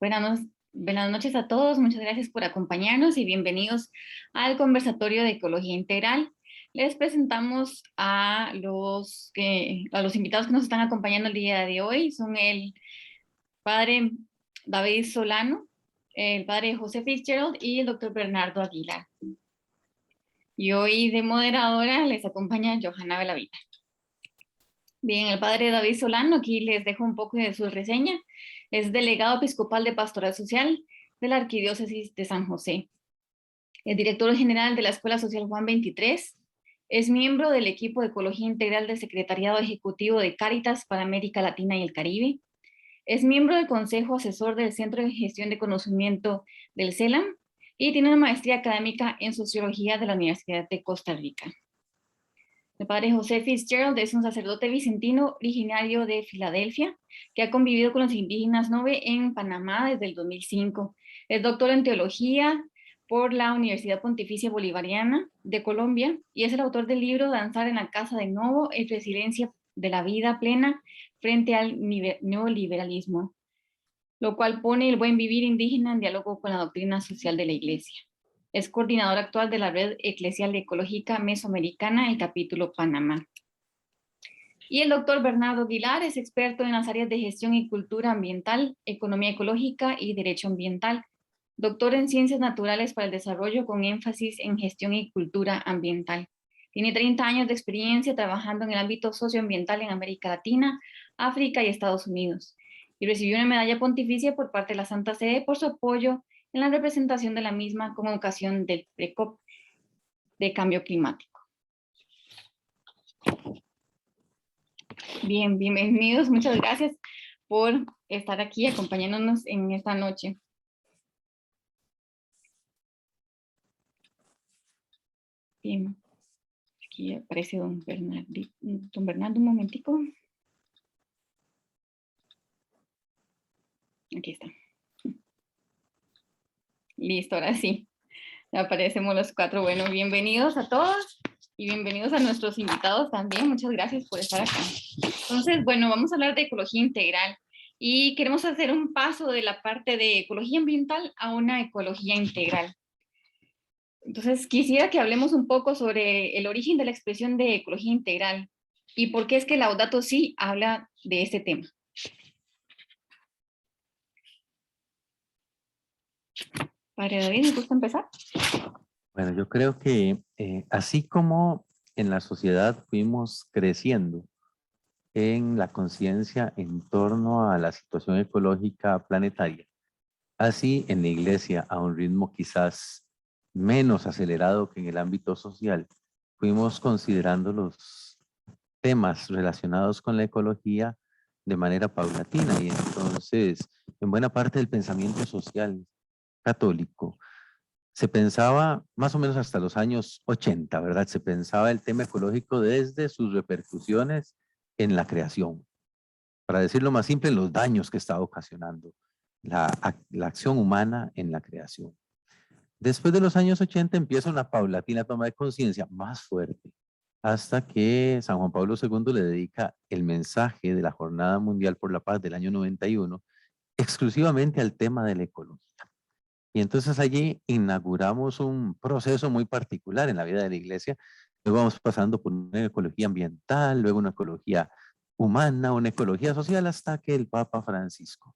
Buenas, buenas noches a todos, muchas gracias por acompañarnos y bienvenidos al conversatorio de Ecología Integral. Les presentamos a los invitados que nos están acompañando el día de hoy. Son el padre David Solano, el padre José Fitzgerald y el doctor Bernardo Aguilar. Y hoy de moderadora les acompaña Johanna Belavita. Bien, el padre David Solano, aquí les dejo un poco de su reseña. Es delegado episcopal de Pastoral Social de la Arquidiócesis de San José. Es director general de la Escuela Social Juan 23. Es miembro del equipo de Ecología Integral del Secretariado Ejecutivo de Cáritas para América Latina y el Caribe. Es miembro del Consejo Asesor del Centro de Gestión de Conocimiento del CELAM y tiene una maestría académica en Sociología de la Universidad de Costa Rica. El padre José Fitzgerald es un sacerdote vicentino originario de Filadelfia que ha convivido con los indígenas Nove en Panamá desde el 2005. Es doctor en teología por la Universidad Pontificia Bolivariana de Colombia y es el autor del libro Danzar en la Casa de Novo y Resiliencia de la Vida Plena frente al neoliberalismo, lo cual pone el buen vivir indígena en diálogo con la doctrina social de la Iglesia. Es coordinador actual de la Red Eclesial Ecológica Mesoamericana, el capítulo Panamá. Y el doctor Bernardo Aguilar es experto en las áreas de gestión y cultura ambiental, economía ecológica y derecho ambiental. Doctor en ciencias naturales para el desarrollo con énfasis en gestión y cultura ambiental. Tiene 30 años de experiencia trabajando en el ámbito socioambiental en América Latina, África y Estados Unidos. Y recibió una medalla pontificia por parte de la Santa Sede por su apoyo en la representación de la misma con ocasión del PRECOP de cambio climático. Bien, bienvenidos, muchas gracias por estar aquí acompañándonos en esta noche. Bien, aquí aparece don Bernardo, un momentico. Aquí está. Listo, ahora sí. Ya aparecemos los cuatro. Bueno, bienvenidos a todos y bienvenidos a nuestros invitados también. Muchas gracias por estar acá. Entonces, bueno, vamos a hablar de ecología integral y queremos hacer un paso de la parte de ecología ambiental a una ecología integral. Entonces, quisiera que hablemos un poco sobre el origen de la expresión de ecología integral y por qué es que Laudato Si habla de este tema. Padre David, ¿me gusta empezar? Bueno, yo creo que así como en la sociedad fuimos creciendo en la conciencia en torno a la situación ecológica planetaria, así en la iglesia, a un ritmo quizás menos acelerado que en el ámbito social, fuimos considerando los temas relacionados con la ecología de manera paulatina y entonces en buena parte del pensamiento social católico se pensaba más o menos hasta los años 80, ¿verdad? Se pensaba el tema ecológico desde sus repercusiones en la creación. Para decirlo más simple, los daños que estaba ocasionando la acción humana en la creación. Después de los años 80 empieza una paulatina toma de conciencia más fuerte, hasta que San Juan Pablo II le dedica el mensaje de la Jornada Mundial por la Paz del año 91 exclusivamente al tema de la ecología. Y entonces allí inauguramos un proceso muy particular en la vida de la iglesia. Luego vamos pasando por una ecología ambiental, luego una ecología humana, una ecología social, hasta que el Papa Francisco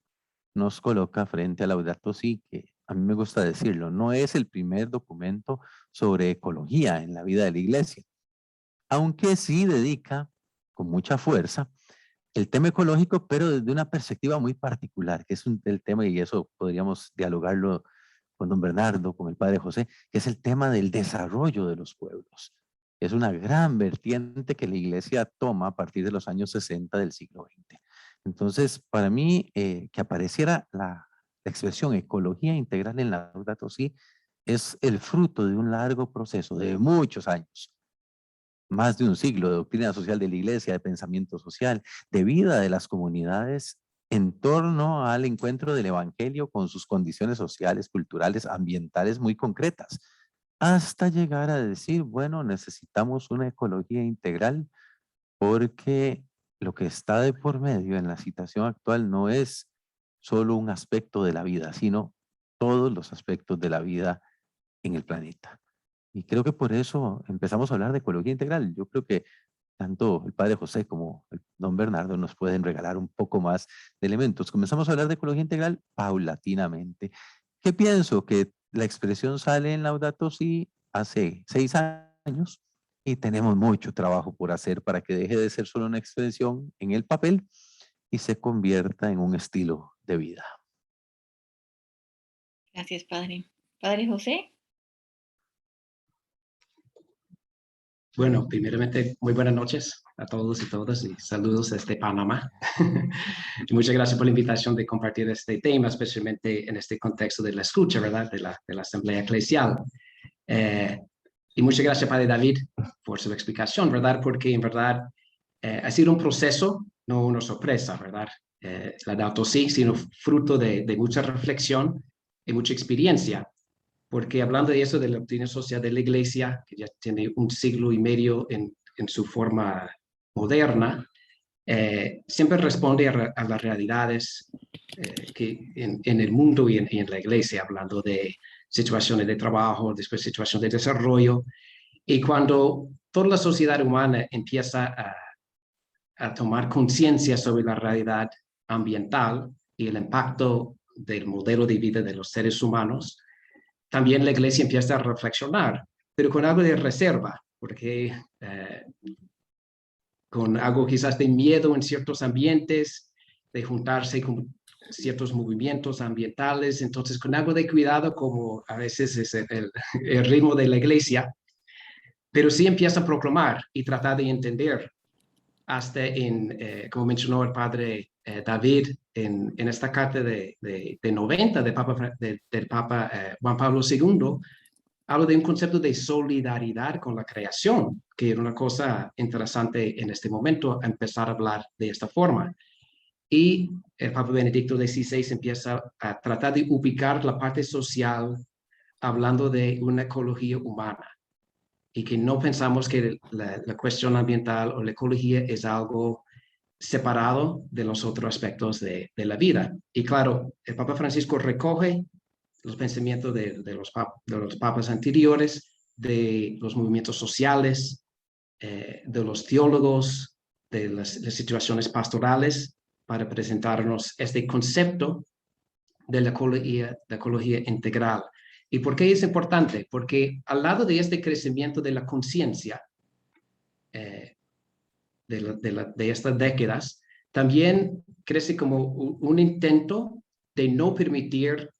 nos coloca frente a Laudato Si, que a mí me gusta decirlo, no es el primer documento sobre ecología en la vida de la iglesia, aunque sí dedica con mucha fuerza el tema ecológico, pero desde una perspectiva muy particular, que es el tema, y eso podríamos dialogarlo con don Bernardo, con el padre José, que es el tema del desarrollo de los pueblos. Es una gran vertiente que la iglesia toma a partir de los años 60 del siglo XX. Entonces, para mí, que apareciera la expresión ecología integral en la Laudato Si es el fruto de un largo proceso de muchos años, más de un siglo de doctrina social de la iglesia, de pensamiento social, de vida de las comunidades en torno al encuentro del evangelio con sus condiciones sociales, culturales, ambientales muy concretas, hasta llegar a decir, bueno, necesitamos una ecología integral porque lo que está de por medio en la situación actual no es solo un aspecto de la vida, sino todos los aspectos de la vida en el planeta. Y creo que por eso empezamos a hablar de ecología integral. Yo creo que tanto el padre José como el don Bernardo nos pueden regalar un poco más de elementos. Comenzamos a hablar de ecología integral paulatinamente. ¿Qué pienso? Que la expresión sale en Laudato Si hace 6 años y tenemos mucho trabajo por hacer para que deje de ser solo una expresión en el papel y se convierta en un estilo de vida. Gracias, padre. Padre José. Bueno, primeramente, muy buenas noches a todos y todas y saludos desde Panamá. Y muchas gracias por la invitación de compartir este tema, especialmente en este contexto de la escucha, ¿verdad? De la Asamblea Eclesial. Y muchas gracias, Padre David, por su explicación, ¿verdad? Porque en verdad ha sido un proceso, no una sorpresa, ¿verdad? La Laudato Si, sino fruto de mucha reflexión y mucha experiencia. Porque hablando de eso, de la doctrina social de la Iglesia, que ya tiene 1,5 siglos en su forma moderna, siempre responde a las realidades que en el mundo y en la Iglesia, hablando de situaciones de trabajo, después situaciones de desarrollo. Y cuando toda la sociedad humana empieza a tomar conciencia sobre la realidad ambiental y el impacto del modelo de vida de los seres humanos, también la Iglesia empieza a reflexionar, pero con algo de reserva, porque con algo quizás de miedo en ciertos ambientes, de juntarse con ciertos movimientos ambientales, entonces con algo de cuidado, como a veces es el ritmo de la Iglesia, pero sí empieza a proclamar y tratar de entender hasta como mencionó el padre David, en esta carta de 90 del Papa Juan Pablo II, hablo de un concepto de solidaridad con la creación, que era una cosa interesante en este momento, empezar a hablar de esta forma. Y el Papa Benedicto XVI empieza a tratar de ubicar la parte social hablando de una ecología humana y que no pensamos que la cuestión ambiental o la ecología es algo separado de los otros aspectos de la vida. Y claro, el Papa Francisco recoge los pensamientos de los papas anteriores, de los movimientos sociales, de los teólogos, de las situaciones pastorales, para presentarnos este concepto de la ecología integral. ¿Y por qué es importante? Porque al lado de este crecimiento de la conciencia de estas décadas, también crece como un intento de no permitir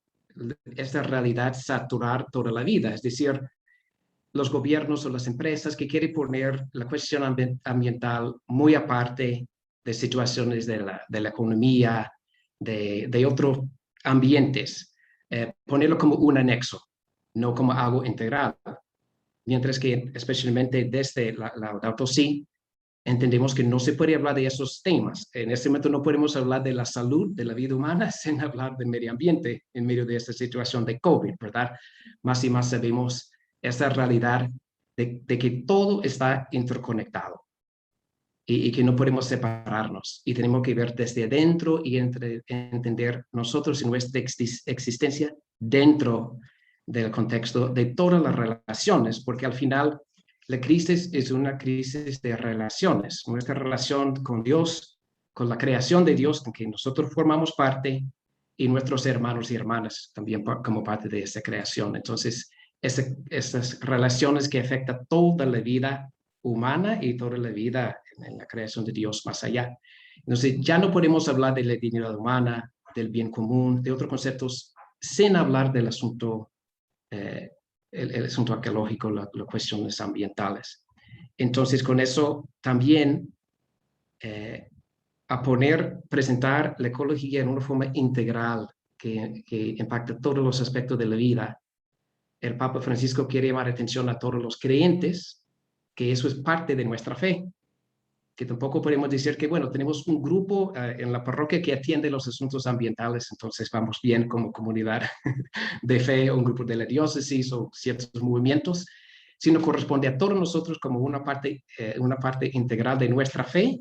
esta realidad saturar toda la vida. Es decir, los gobiernos o las empresas que quieren poner la cuestión ambiental muy aparte de situaciones de la economía, de otros ambientes, ponerlo como un anexo, no como algo integral. Mientras que especialmente desde la Laudato Si, entendemos que no se puede hablar de esos temas. En este momento no podemos hablar de la salud, de la vida humana, sin hablar del medio ambiente en medio de esta situación de COVID, ¿verdad? Más y más sabemos esta realidad de que todo está interconectado y que no podemos separarnos. Y tenemos que ver desde adentro y entender nosotros en nuestra existencia dentro del contexto de todas las relaciones, porque al final la crisis es una crisis de relaciones, nuestra relación con Dios, con la creación de Dios, en que nosotros formamos parte, y nuestros hermanos y hermanas también como parte de esa creación. Entonces, esas relaciones que afectan toda la vida humana y toda la vida en la creación de Dios más allá. Entonces, ya no podemos hablar de la dignidad humana, del bien común, de otros conceptos, sin hablar del asunto el asunto arqueológico, las cuestiones ambientales. Entonces, con eso también presentar la ecología en una forma integral que impacta todos los aspectos de la vida. El Papa Francisco quiere llamar atención a todos los creyentes, que eso es parte de nuestra fe, que tampoco podemos decir que, bueno, tenemos un grupo en la parroquia que atiende los asuntos ambientales, entonces vamos bien como comunidad de fe, o un grupo de la diócesis o ciertos movimientos, sino corresponde a todos nosotros como una parte integral de nuestra fe,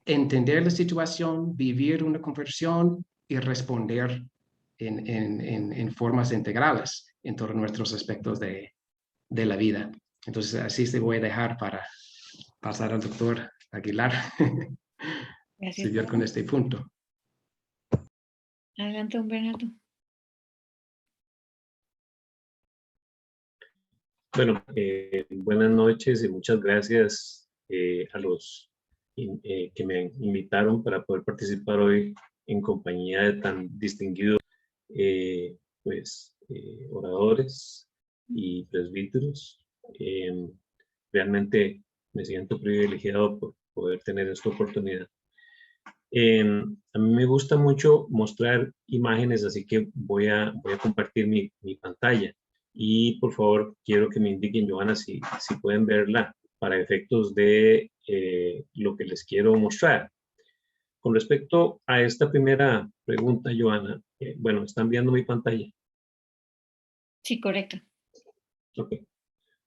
entender la situación, vivir una conversión y responder en formas integrales en todos nuestros aspectos de la vida. Entonces, así se voy a dejar para pasar al doctor Aguilar. Gracias. Seguir con este punto. Adelante, don Bernardo. Bueno, buenas noches y muchas gracias a los que me invitaron para poder participar hoy en compañía de tan distinguidos oradores y presbíteros. Realmente me siento privilegiado por poder tener esta oportunidad. A mí me gusta mucho mostrar imágenes, así que voy a compartir mi pantalla. Y por favor, quiero que me indiquen, Johanna, si pueden verla para efectos de lo que les quiero mostrar. Con respecto a esta primera pregunta, Johanna, bueno, ¿están viendo mi pantalla? Sí, correcto. Ok.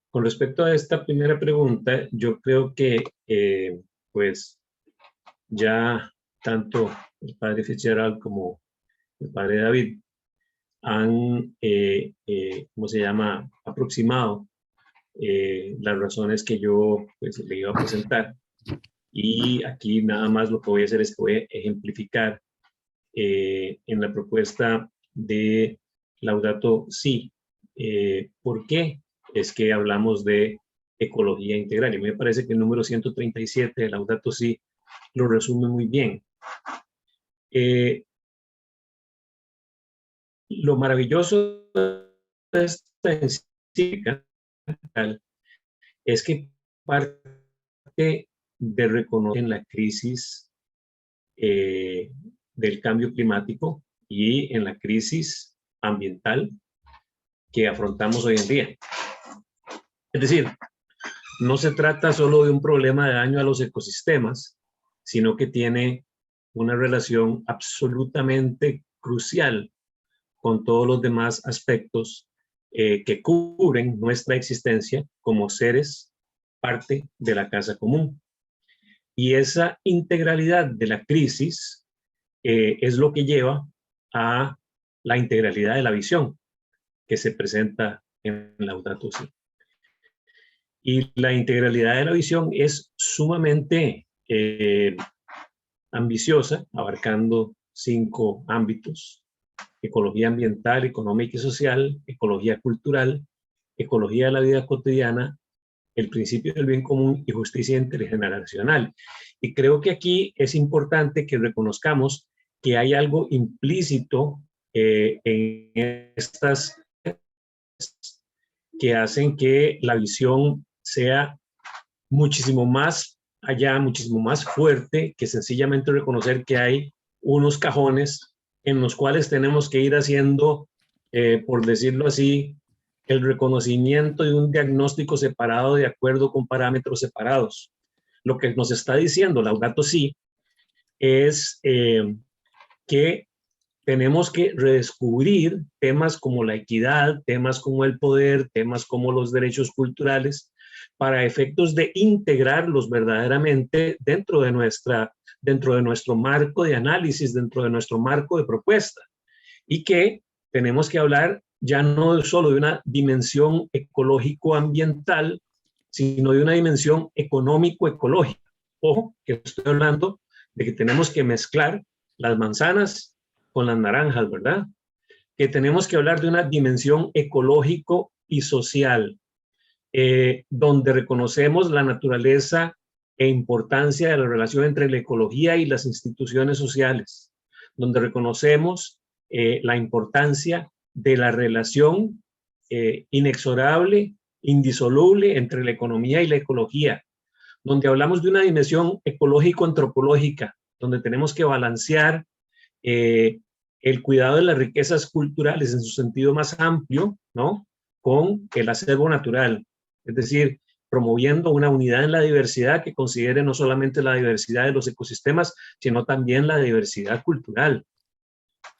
Con respecto a esta primera pregunta, yo creo que pues ya tanto el padre Fitzgerald como el padre David han, ¿cómo se llama?, aproximado las razones que yo pues, le iba a presentar. Y aquí nada más lo que voy a hacer es que voy a ejemplificar en la propuesta de Laudato Si. ¿Por qué es que hablamos de ecología integral? Y me parece que el número 137 de Laudato Si lo resume muy bien. Lo maravilloso de esta encíclica es que parte de reconocer la crisis del cambio climático y en la crisis ambiental que afrontamos hoy en día. Es decir, no se trata solo de un problema de daño a los ecosistemas, sino que tiene una relación absolutamente crucial con todos los demás aspectos que cubren nuestra existencia como seres parte de la casa común. Y esa integralidad de la crisis es lo que lleva a la integralidad de la visión que se presenta en Laudato Si. Y la integralidad de la visión es sumamente ambiciosa, abarcando 5 ámbitos: ecología ambiental, económica y social, ecología cultural, ecología de la vida cotidiana, el principio del bien común y justicia intergeneracional. Y creo que aquí es importante que reconozcamos que hay algo implícito en estas que hacen que la visión sea muchísimo más allá, muchísimo más fuerte que sencillamente reconocer que hay unos cajones en los cuales tenemos que ir haciendo, por decirlo así, el reconocimiento de un diagnóstico separado de acuerdo con parámetros separados. Lo que nos está diciendo Laudato Si es que tenemos que redescubrir temas como la equidad, temas como el poder, temas como los derechos culturales, para efectos de integrarlos verdaderamente dentro de nuestro marco de análisis, dentro de nuestro marco de propuesta. Y que tenemos que hablar ya no solo de una dimensión ecológico-ambiental, sino de una dimensión económico-ecológica. Ojo, que estoy hablando de que tenemos que mezclar las manzanas con las naranjas, ¿verdad? Que tenemos que hablar de una dimensión ecológico y social, donde reconocemos la naturaleza e importancia de la relación entre la ecología y las instituciones sociales, donde reconocemos la importancia de la relación inexorable, indisoluble entre la economía y la ecología, donde hablamos de una dimensión ecológico-antropológica, donde tenemos que balancear el cuidado de las riquezas culturales en su sentido más amplio, ¿no?, con el acervo natural, es decir, promoviendo una unidad en la diversidad que considere no solamente la diversidad de los ecosistemas, sino también la diversidad cultural.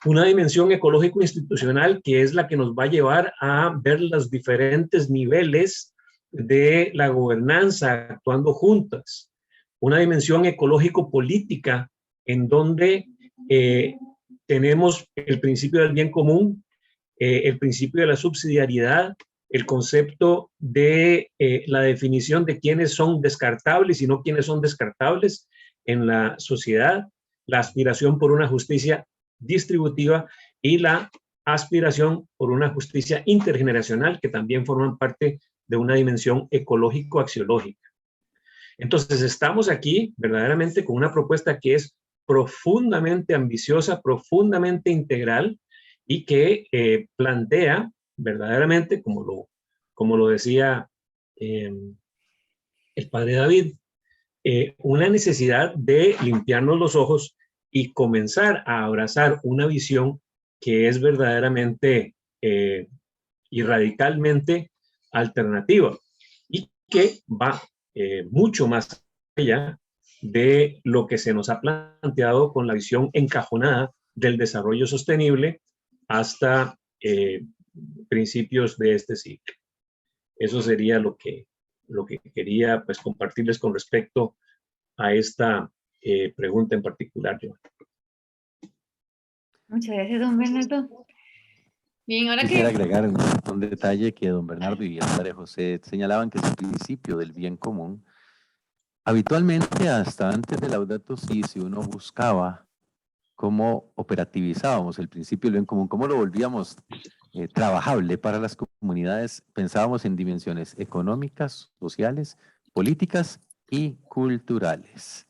Una dimensión ecológico-institucional que es la que nos va a llevar a ver los diferentes niveles de la gobernanza actuando juntas. Una dimensión ecológico-política en donde tenemos el principio del bien común, el principio de la subsidiariedad, el concepto de la definición de quiénes son descartables y no quiénes son descartables en la sociedad, la aspiración por una justicia distributiva y la aspiración por una justicia intergeneracional, que también forman parte de una dimensión ecológico-axiológica. Entonces, estamos aquí verdaderamente con una propuesta que es profundamente ambiciosa, profundamente integral y que plantea verdaderamente, como lo decía el padre David, una necesidad de limpiarnos los ojos y comenzar a abrazar una visión que es verdaderamente y radicalmente alternativa y que va mucho más allá de lo que se nos ha planteado con la visión encajonada del desarrollo sostenible hasta principios de este siglo. Eso sería lo que quería pues compartirles con respecto a esta pregunta en particular. Muchas gracias, don Bernardo. Bien, ahora Quisiera que... agregar un detalle que don Bernardo y el padre José señalaban, que es el principio del bien común. Habitualmente, hasta antes de Laudato Si, si uno buscaba cómo operativizábamos el principio del bien común, cómo lo volvíamos trabajable para las comunidades, pensábamos en dimensiones económicas, sociales, políticas y culturales.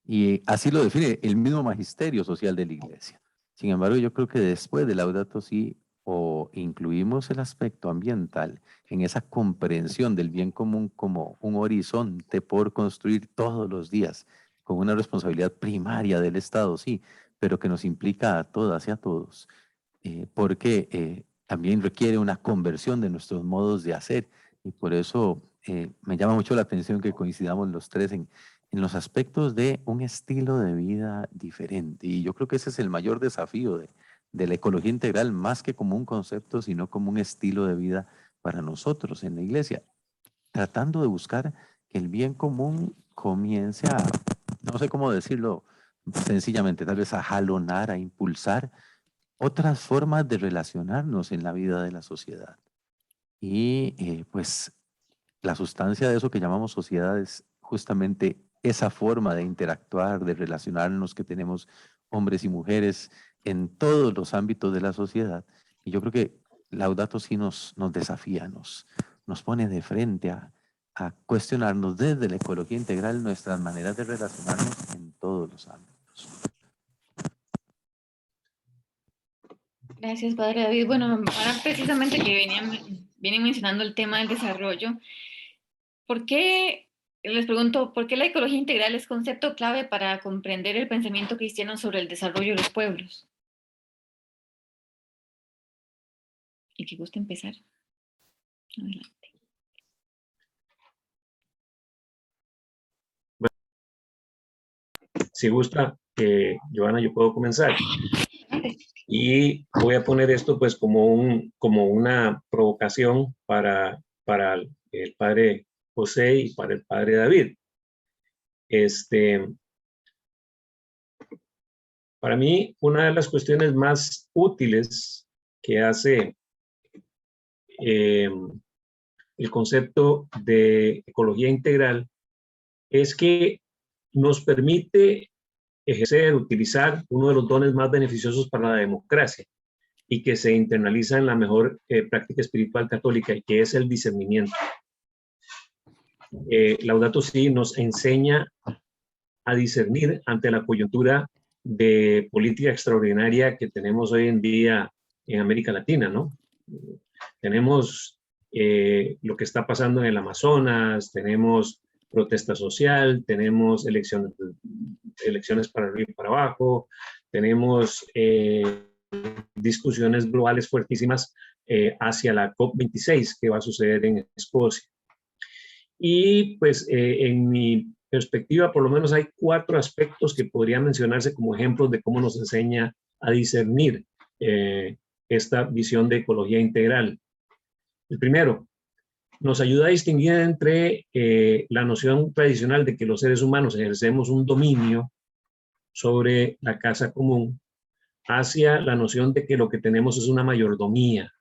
Y así lo define el mismo magisterio social de la Iglesia. Sin embargo, yo creo que después de Laudato Si, o incluimos el aspecto ambiental en esa comprensión del bien común como un horizonte por construir todos los días, con una responsabilidad primaria del Estado, sí, pero que nos implica a todas y a todos, porque también requiere una conversión de nuestros modos de hacer, y por eso me llama mucho la atención que coincidamos los tres en los aspectos de un estilo de vida diferente. Y yo creo que ese es el mayor desafío de la ecología integral, más que como un concepto, sino como un estilo de vida para nosotros en la iglesia, tratando de buscar que el bien común comience a, no sé cómo decirlo sencillamente, tal vez a jalonar, a impulsar otras formas de relacionarnos en la vida de la sociedad. Y pues la sustancia de eso que llamamos sociedad es justamente esa forma de interactuar, de relacionarnos que tenemos hombres y mujeres en todos los ámbitos de la sociedad. Y yo creo que Laudato Si nos desafía, nos pone de frente a cuestionarnos desde la ecología integral nuestras maneras de relacionarnos en todos los ámbitos. Gracias, padre David. Bueno, ahora precisamente que vienen mencionando el tema del desarrollo, les pregunto, ¿por qué la ecología integral es concepto clave para comprender el pensamiento cristiano sobre el desarrollo de los pueblos? ¿Y que gusta empezar? Adelante. Bueno, si gusta, Joana, yo puedo comenzar. Y voy a poner esto pues como una provocación para el padre José y para el padre David. Para mí, una de las cuestiones más útiles que hace el concepto de ecología integral es que nos permite ejercer, utilizar uno de los dones más beneficiosos para la democracia y que se internaliza en la mejor práctica espiritual católica, y que es el discernimiento. Laudato Si nos enseña a discernir ante la coyuntura de política extraordinaria que tenemos hoy en día en América Latina, ¿no? Tenemos lo que está pasando en el Amazonas, tenemos protesta social, tenemos elecciones para arriba y para abajo, tenemos discusiones globales fuertísimas hacia la COP26 que va a suceder en Escocia. Y pues en mi perspectiva, por lo menos hay 4 aspectos que podrían mencionarse como ejemplos de cómo nos enseña a discernir esta visión de ecología integral. El primero, nos ayuda a distinguir entre la noción tradicional de que los seres humanos ejercemos un dominio sobre la casa común, hacia la noción de que lo que tenemos es una mayordomía.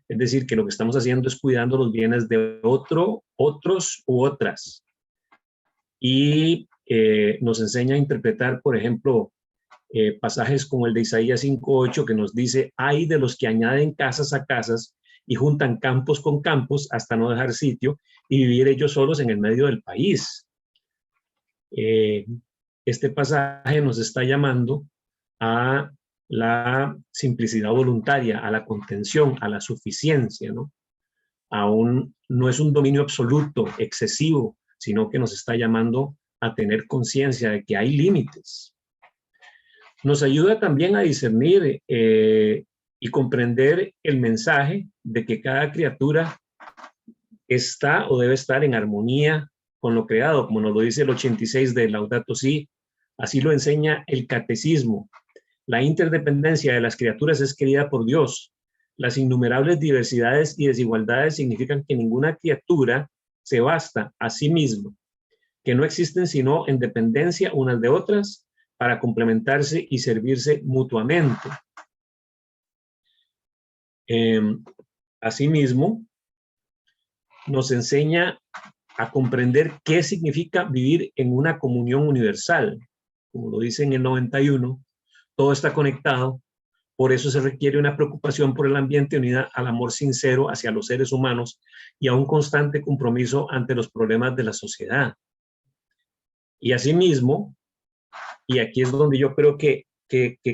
Es decir, que lo que estamos haciendo es cuidando los bienes de otros u otras. Y nos enseña a interpretar, por ejemplo, pasajes como el de Isaías 5:8, que nos dice: ay de los que añaden casas a casas y juntan campos con campos hasta no dejar sitio y vivir ellos solos en el medio del país. Este pasaje nos está llamando a la simplicidad voluntaria, a la contención, a la suficiencia, ¿no? Aún no es un dominio absoluto, excesivo, sino que nos está llamando a tener conciencia de que hay límites. Nos ayuda también a discernir y comprender el mensaje de que cada criatura está o debe estar en armonía con lo creado, como nos lo dice el 86 de Laudato Si. Así lo enseña el catecismo. La interdependencia de las criaturas es querida por Dios. Las innumerables diversidades y desigualdades significan que ninguna criatura se basta a sí misma, que no existen sino en dependencia unas de otras para complementarse y servirse mutuamente. Asimismo, nos enseña a comprender qué significa vivir en una comunión universal. Como lo dice en el 91, todo está conectado, por eso se requiere una preocupación por el ambiente unida al amor sincero hacia los seres humanos y a un constante compromiso ante los problemas de la sociedad. Y asimismo, y aquí es donde yo creo que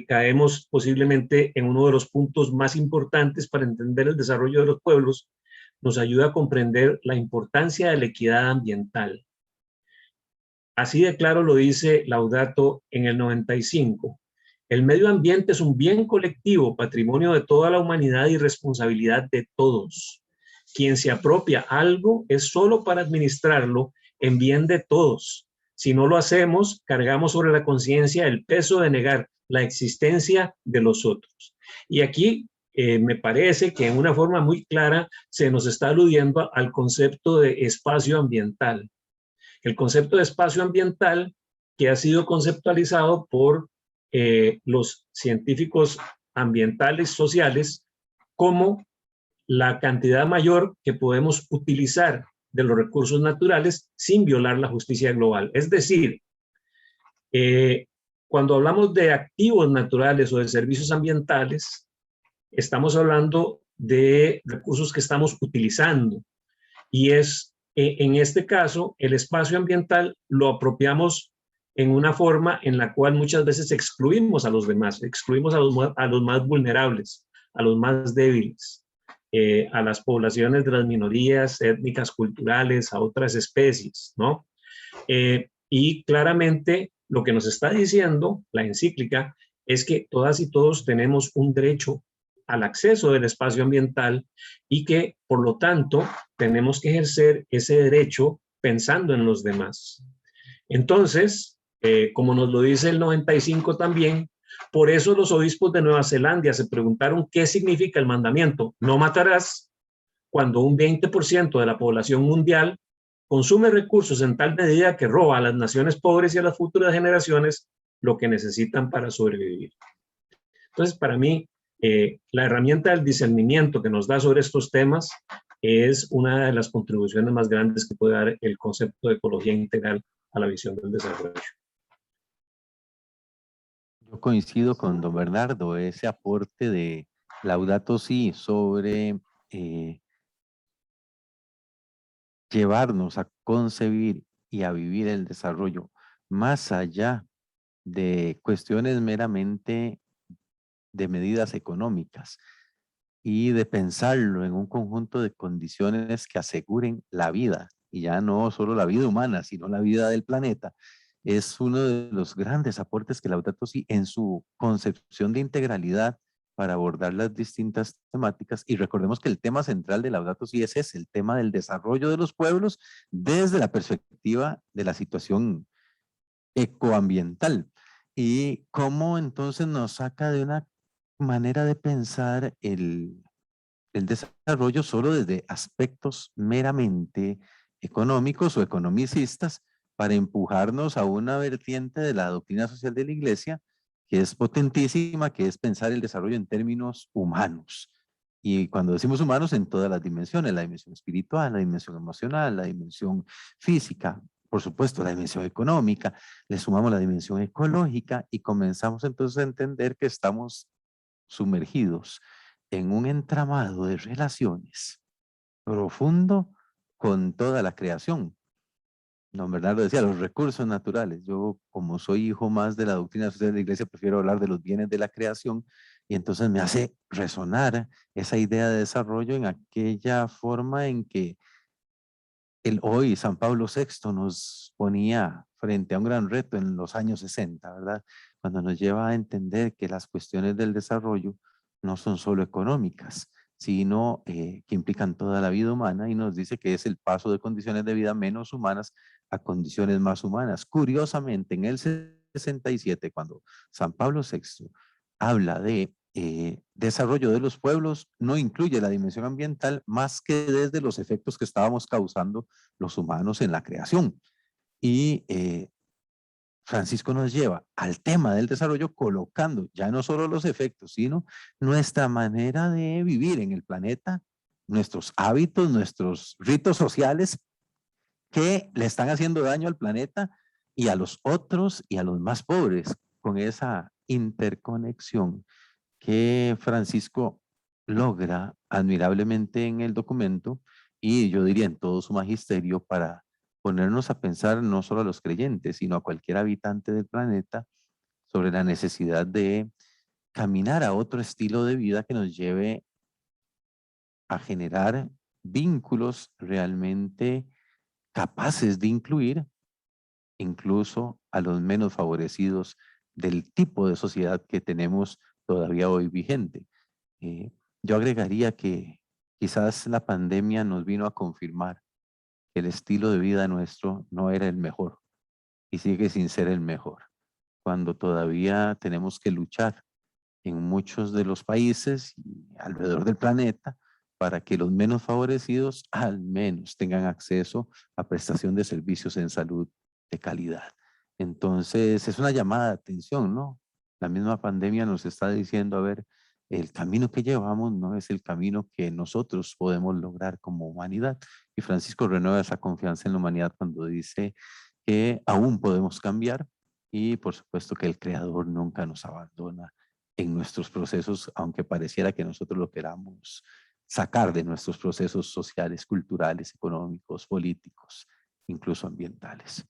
caemos posiblemente en uno de los puntos más importantes para entender el desarrollo de los pueblos, nos ayuda a comprender la importancia de la equidad ambiental. Así de claro lo dice Laudato en el 95. El medio ambiente es un bien colectivo, patrimonio de toda la humanidad y responsabilidad de todos. Quien se apropia algo es solo para administrarlo en bien de todos. Si no lo hacemos, cargamos sobre la conciencia el peso de negar la existencia de los otros. Y aquí me parece que en una forma muy clara se nos está aludiendo al concepto de espacio ambiental. El concepto de espacio ambiental que ha sido conceptualizado por los científicos ambientales sociales como la cantidad mayor que podemos utilizar de los recursos naturales sin violar la justicia global. Es decir, cuando hablamos de activos naturales o de servicios ambientales, estamos hablando de recursos que estamos utilizando. Y es, en este caso, el espacio ambiental lo apropiamos en una forma en la cual muchas veces excluimos a los demás, excluimos a los más vulnerables, a los más débiles, a las poblaciones de las minorías étnicas, culturales, a otras especies, ¿no? Y claramente lo que nos está diciendo la encíclica es que todas y todos tenemos un derecho al acceso del espacio ambiental y que, por lo tanto, tenemos que ejercer ese derecho pensando en los demás. Entonces, como nos lo dice el 95 también, por eso los obispos de Nueva Zelanda se preguntaron qué significa el mandamiento no matarás cuando un 20% de la población mundial consume recursos en tal medida que roba a las naciones pobres y a las futuras generaciones lo que necesitan para sobrevivir. Entonces, para mí, la herramienta del discernimiento que nos da sobre estos temas es una de las contribuciones más grandes que puede dar el concepto de ecología integral a la visión del desarrollo. Yo coincido con don Bernardo, ese aporte de Laudato Si sobre llevarnos a concebir y a vivir el desarrollo más allá de cuestiones meramente de medidas económicas y de pensarlo en un conjunto de condiciones que aseguren la vida, y ya no solo la vida humana, sino la vida del planeta, es uno de los grandes aportes que Laudato Si en su concepción de integralidad para abordar las distintas temáticas. Y recordemos que el tema central de Laudato Si es ese, el tema del desarrollo de los pueblos desde la perspectiva de la situación ecoambiental. Y cómo entonces nos saca de una manera de pensar el desarrollo solo desde aspectos meramente económicos o economicistas para empujarnos a una vertiente de la doctrina social de la Iglesia que es potentísima, que es pensar el desarrollo en términos humanos. Y cuando decimos humanos, en todas las dimensiones, la dimensión espiritual, la dimensión emocional, la dimensión física, por supuesto, la dimensión económica, le sumamos la dimensión ecológica y comenzamos entonces a entender que estamos sumergidos en un entramado de relaciones profundo con toda la creación. Don Bernardo decía, los recursos naturales. Yo, como soy hijo más de la doctrina social de la Iglesia, prefiero hablar de los bienes de la creación, y entonces me hace resonar esa idea de desarrollo en aquella forma en que hoy San Pablo VI nos ponía frente a un gran reto en los años 60, ¿verdad? Cuando nos lleva a entender que las cuestiones del desarrollo no son solo económicas, sino que implican toda la vida humana, y nos dice que es el paso de condiciones de vida menos humanas a condiciones más humanas. Curiosamente, en el 67, cuando San Pablo VI habla de desarrollo de los pueblos, no incluye la dimensión ambiental más que desde los efectos que estábamos causando los humanos en la creación. Y Francisco nos lleva al tema del desarrollo colocando ya no solo los efectos, sino nuestra manera de vivir en el planeta, nuestros hábitos, nuestros ritos sociales que le están haciendo daño al planeta y a los otros y a los más pobres, con esa interconexión que Francisco logra admirablemente en el documento, y yo diría en todo su magisterio, para ponernos a pensar no solo a los creyentes, sino a cualquier habitante del planeta sobre la necesidad de caminar a otro estilo de vida que nos lleve a generar vínculos realmente capaces de incluir incluso a los menos favorecidos del tipo de sociedad que tenemos todavía hoy vigente. Yo agregaría que quizás la pandemia nos vino a confirmar que el estilo de vida nuestro no era el mejor y sigue sin ser el mejor, cuando todavía tenemos que luchar en muchos de los países y alrededor del planeta para que los menos favorecidos al menos tengan acceso a prestación de servicios en salud de calidad. Entonces es una llamada de atención, ¿no? La misma pandemia nos está diciendo, a ver, el camino que llevamos no es el camino que nosotros podemos lograr como humanidad. Y Francisco renueva esa confianza en la humanidad cuando dice que aún podemos cambiar, y por supuesto que el Creador nunca nos abandona en nuestros procesos, aunque pareciera que nosotros lo queramos sacar de nuestros procesos sociales, culturales, económicos, políticos, incluso ambientales.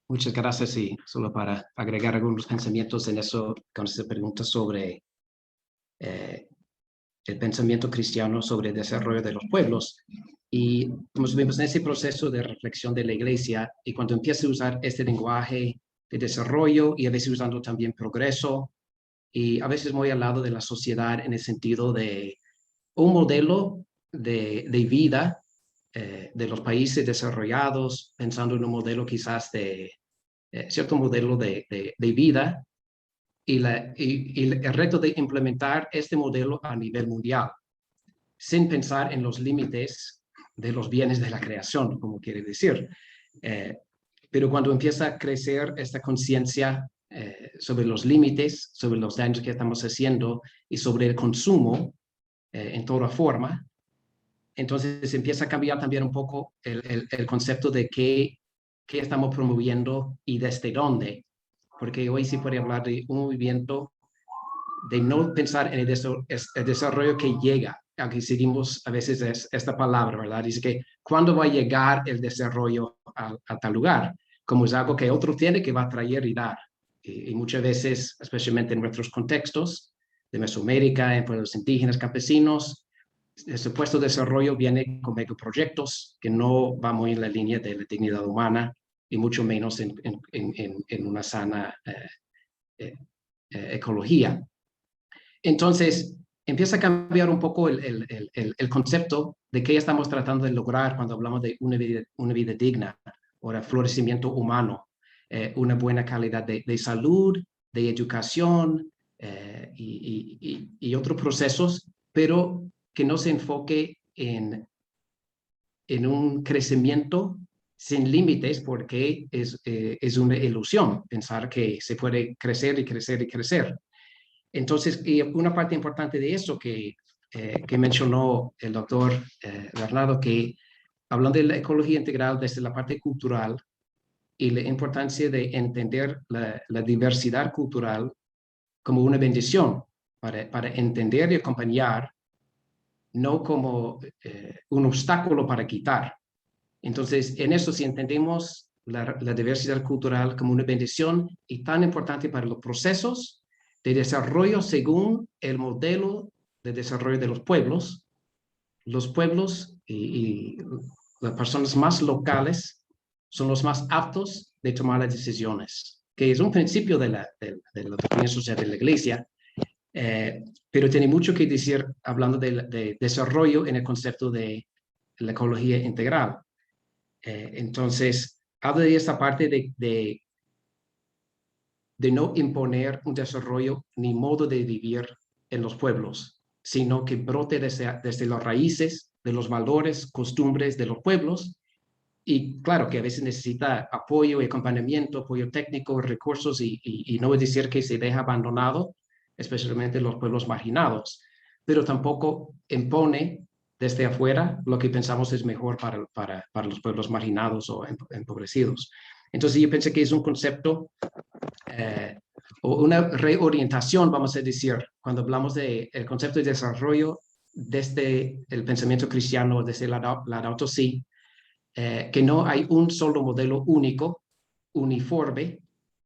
Muchas gracias, y solo para agregar algunos pensamientos en eso, cuando se pregunta sobre el pensamiento cristiano sobre el desarrollo de los pueblos. Y como vimos en ese proceso de reflexión de la Iglesia, y cuando empieza a usar este lenguaje de desarrollo y a veces usando también progreso, y a veces muy al lado de la sociedad en el sentido de un modelo de vida de los países desarrollados, pensando en un modelo quizás de cierto modelo de vida, y el reto de implementar este modelo a nivel mundial, sin pensar en los límites de los bienes de la creación, como quiere decir. Pero cuando empieza a crecer esta conciencia sobre los límites, sobre los daños que estamos haciendo y sobre el consumo en toda forma, entonces empieza a cambiar también un poco el concepto de qué estamos promoviendo y desde dónde. Porque hoy sí puede hablar de un movimiento de no pensar en el desarrollo que llega, aunque seguimos a veces esta palabra, ¿verdad? Dice que ¿cuándo va a llegar el desarrollo a tal lugar? Como es algo que otro tiene que va a traer y dar. Y muchas veces, especialmente en nuestros contextos de Mesoamérica, en pueblos indígenas, campesinos, el supuesto desarrollo viene con megaproyectos que no van muy en la línea de la dignidad humana y mucho menos en una sana ecología. Entonces, empieza a cambiar un poco el concepto de qué estamos tratando de lograr cuando hablamos de una vida digna o de florecimiento humano, una buena calidad de salud, de educación y otros procesos, pero que no se enfoque en un crecimiento sin límites porque es una ilusión pensar que se puede crecer y crecer y crecer. Entonces, y una parte importante de eso que mencionó el doctor Bernardo, que hablando de la ecología integral desde la parte cultural y la importancia de entender la diversidad cultural como una bendición para entender y acompañar, no como un obstáculo para quitar. Entonces, en eso, si entendemos la diversidad cultural como una bendición y tan importante para los procesos de desarrollo según el modelo de desarrollo de los pueblos y las personas más locales son los más aptos de tomar las decisiones, que es un principio de la doctrina social de la Iglesia, pero tiene mucho que decir hablando de desarrollo en el concepto de la ecología integral. Entonces, habla de esta parte de no imponer un desarrollo ni modo de vivir en los pueblos, sino que brote desde las raíces de los valores, costumbres de los pueblos. Y claro que a veces necesita apoyo y acompañamiento, apoyo técnico, recursos, y no es decir que se deja abandonado, especialmente los pueblos marginados, pero tampoco impone desde afuera lo que pensamos es mejor para los pueblos marginados o empobrecidos. Entonces yo pensé que es un concepto o una reorientación, vamos a decir, cuando hablamos del concepto de desarrollo desde el pensamiento cristiano, desde Laudato Si, que no hay un solo modelo único, uniforme,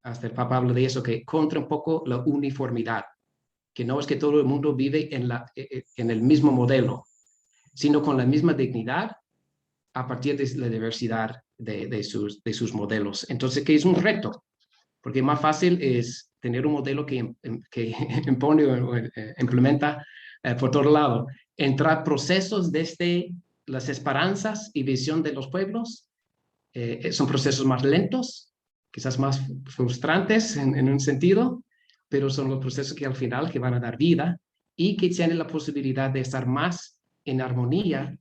hasta el Papa habla de eso, que contra un poco la uniformidad, que no es que todo el mundo vive en el mismo modelo, sino con la misma dignidad a partir de la diversidad de sus modelos. Entonces, que es un reto, porque más fácil es tener un modelo que impone o implementa por todo lado, entrar procesos desde las esperanzas y visión de los pueblos, son procesos más lentos, quizás más frustrantes en un sentido, pero son los procesos que al final que van a dar vida y que tienen la posibilidad de estar más en armonía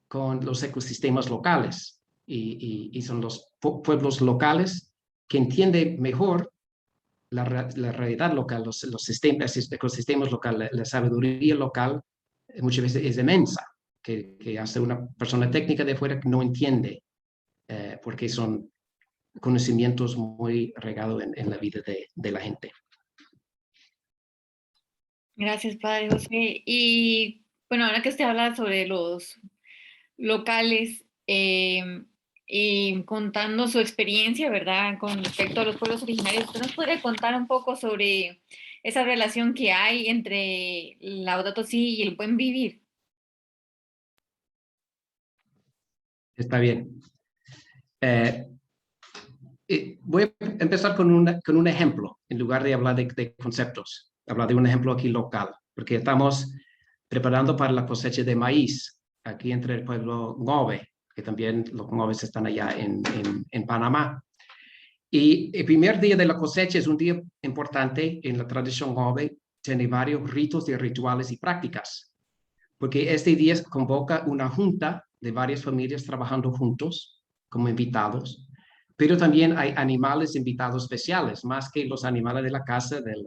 con los ecosistemas locales. Y son los pueblos locales que entienden mejor la realidad local, los ecosistemas locales, la sabiduría local muchas veces es inmensa, que hace una persona técnica de fuera que no entiende, porque son conocimientos muy regados en la vida de la gente. Gracias, Padre José. Y bueno, ahora que usted habla sobre los locales y contando su experiencia, ¿verdad?, con respecto a los pueblos originarios, ¿usted nos podría contar un poco sobre esa relación que hay entre Laudato Si y el buen vivir? Está bien. Voy a empezar con un ejemplo, en lugar de hablar de conceptos. Hablar de un ejemplo aquí local, porque estamos preparando para la cosecha de maíz, aquí entre el pueblo Ngove, que también los Ngoves están allá en Panamá. Y el primer día de la cosecha es un día importante en la tradición Ngove, tiene varios ritos y rituales y prácticas, porque este día convoca una junta de varias familias trabajando juntos como invitados, pero también hay animales invitados especiales, más que los animales de la casa, del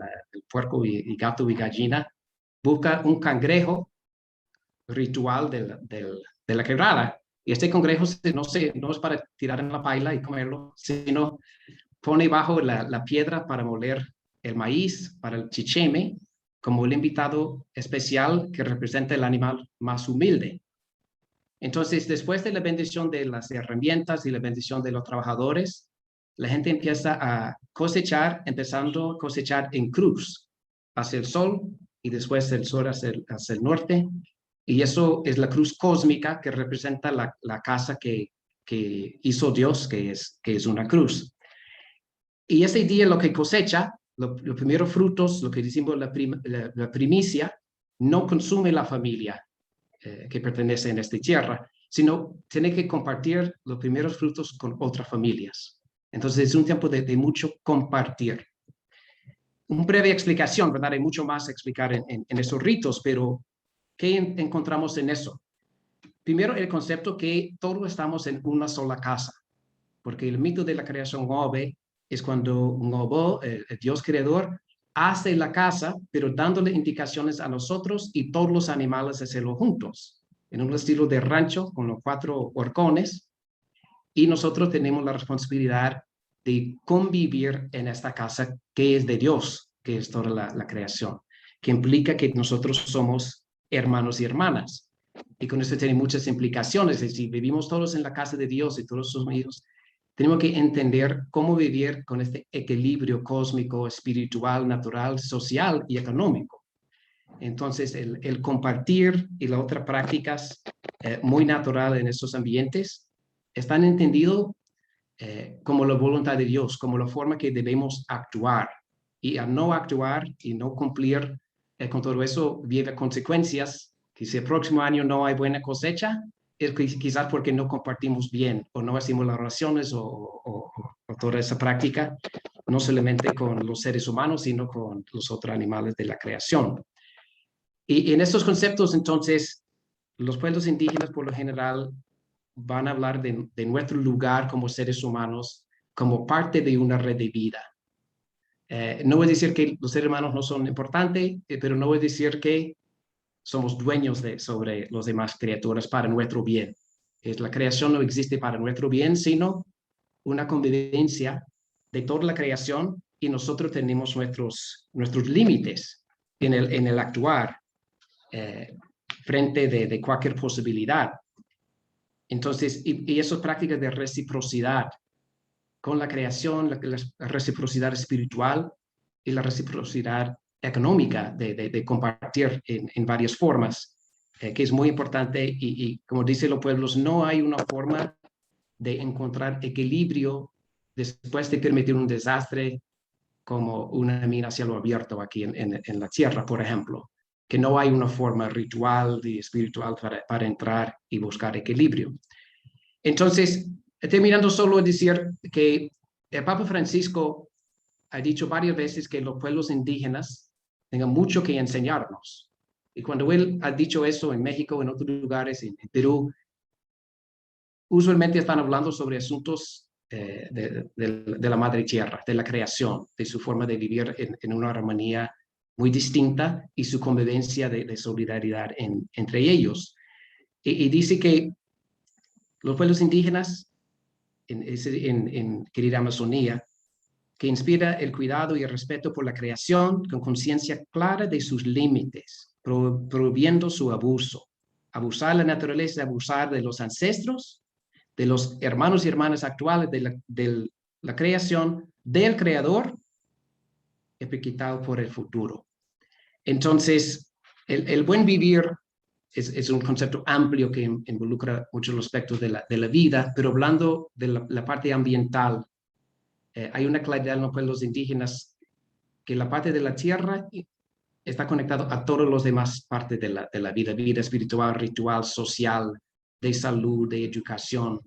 puerco y gato y gallina. Busca un cangrejo ritual de la quebrada. Y este cangrejo no es para tirar en la paila y comerlo, sino pone bajo la piedra para moler el maíz, para el chicheme, como el invitado especial que representa el animal más humilde. Entonces, después de la bendición de las herramientas y la bendición de los trabajadores, la gente empieza a cosechar, empezando a cosechar en cruz, hacia el sol y después del sol hacia el norte. Y eso es la cruz cósmica que representa la casa que hizo Dios, que es una cruz. Y ese día lo que cosecha, los primeros frutos, lo que decimos la primicia, no consume la familia que pertenece en esta tierra, sino tiene que compartir los primeros frutos con otras familias. Entonces es un tiempo de mucho compartir. Una breve explicación, ¿verdad? Hay mucho más a explicar en esos ritos, pero ¿qué encontramos en eso? Primero, el concepto que todos estamos en una sola casa. porque el mito de la creación Obe es cuando Ngobo, el Dios creador, hace la casa, pero dándole indicaciones a nosotros y todos los animales hacerlo juntos, en un estilo de rancho con los 4 horcones, y nosotros tenemos la responsabilidad de convivir en esta casa que es de Dios, que es toda la creación, que implica que nosotros somos hermanos y hermanas. Y con esto tiene muchas implicaciones. Es decir, vivimos todos en la casa de Dios y todos somos hijos. Tenemos que entender cómo vivir con este equilibrio cósmico, espiritual, natural, social y económico. Entonces, el compartir y las otras prácticas muy naturales en estos ambientes están entendidos como la voluntad de Dios, como la forma que debemos actuar. Y al no actuar y no cumplir con todo eso, viene consecuencias, que si el próximo año no hay buena cosecha, es quizás porque no compartimos bien o no hacemos las oraciones o toda esa práctica, no solamente con los seres humanos, sino con los otros animales de la creación. Y en estos conceptos, entonces, los pueblos indígenas por lo general van a hablar de nuestro lugar como seres humanos, como parte de una red de vida. No voy a decir que los seres humanos no son importantes, pero no voy a decir que somos dueños sobre los demás criaturas para nuestro bien. La creación no existe para nuestro bien, sino una convivencia de toda la creación y nosotros tenemos nuestros límites en el actuar frente de cualquier posibilidad. Entonces, y esas prácticas de reciprocidad con la creación, la reciprocidad espiritual y la reciprocidad económica de compartir en varias formas, que es muy importante y como dicen los pueblos, no hay una forma de encontrar equilibrio después de permitir un desastre como una mina a cielo abierto aquí en la tierra, por ejemplo, que no hay una forma ritual y espiritual para entrar y buscar equilibrio. Entonces, terminando solo a decir que el Papa Francisco ha dicho varias veces que los pueblos indígenas tengan mucho que enseñarnos. Y cuando él ha dicho eso en México, en otros lugares, en Perú, usualmente están hablando sobre asuntos de la madre tierra, de la creación, de su forma de vivir en una armonía muy distinta y su convivencia de solidaridad entre ellos. Y dice que los pueblos indígenas en querida Amazonía, que inspira el cuidado y el respeto por la creación con conciencia clara de sus límites, prohibiendo su abuso. Abusar de la naturaleza, abusar de los ancestros, de los hermanos y hermanas actuales de la creación, del creador, es quitado por el futuro. Entonces, el buen vivir es un concepto amplio que involucra muchos aspectos de la vida, pero hablando de la parte ambiental, hay una claridad en los pueblos indígenas que la parte de la tierra está conectado a todas las demás partes de la vida espiritual, ritual, social, de salud, de educación,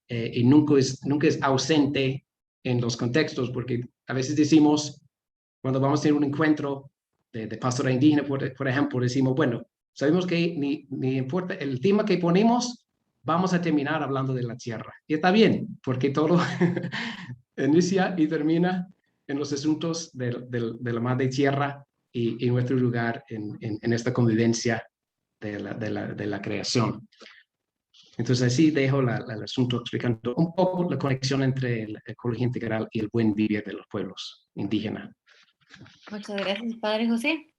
y nunca es ausente en los contextos, porque a veces decimos, cuando vamos a tener un encuentro de pastora indígena, por ejemplo, decimos, bueno, sabemos que ni importa el tema que ponemos, vamos a terminar hablando de la tierra. Y está bien, porque todo inicia y termina en los asuntos de la madre tierra y nuestro lugar en esta convivencia de la creación. Entonces así dejo el asunto explicando un poco la conexión entre la ecología integral y el buen vivir de los pueblos indígenas. Muchas gracias, Padre José.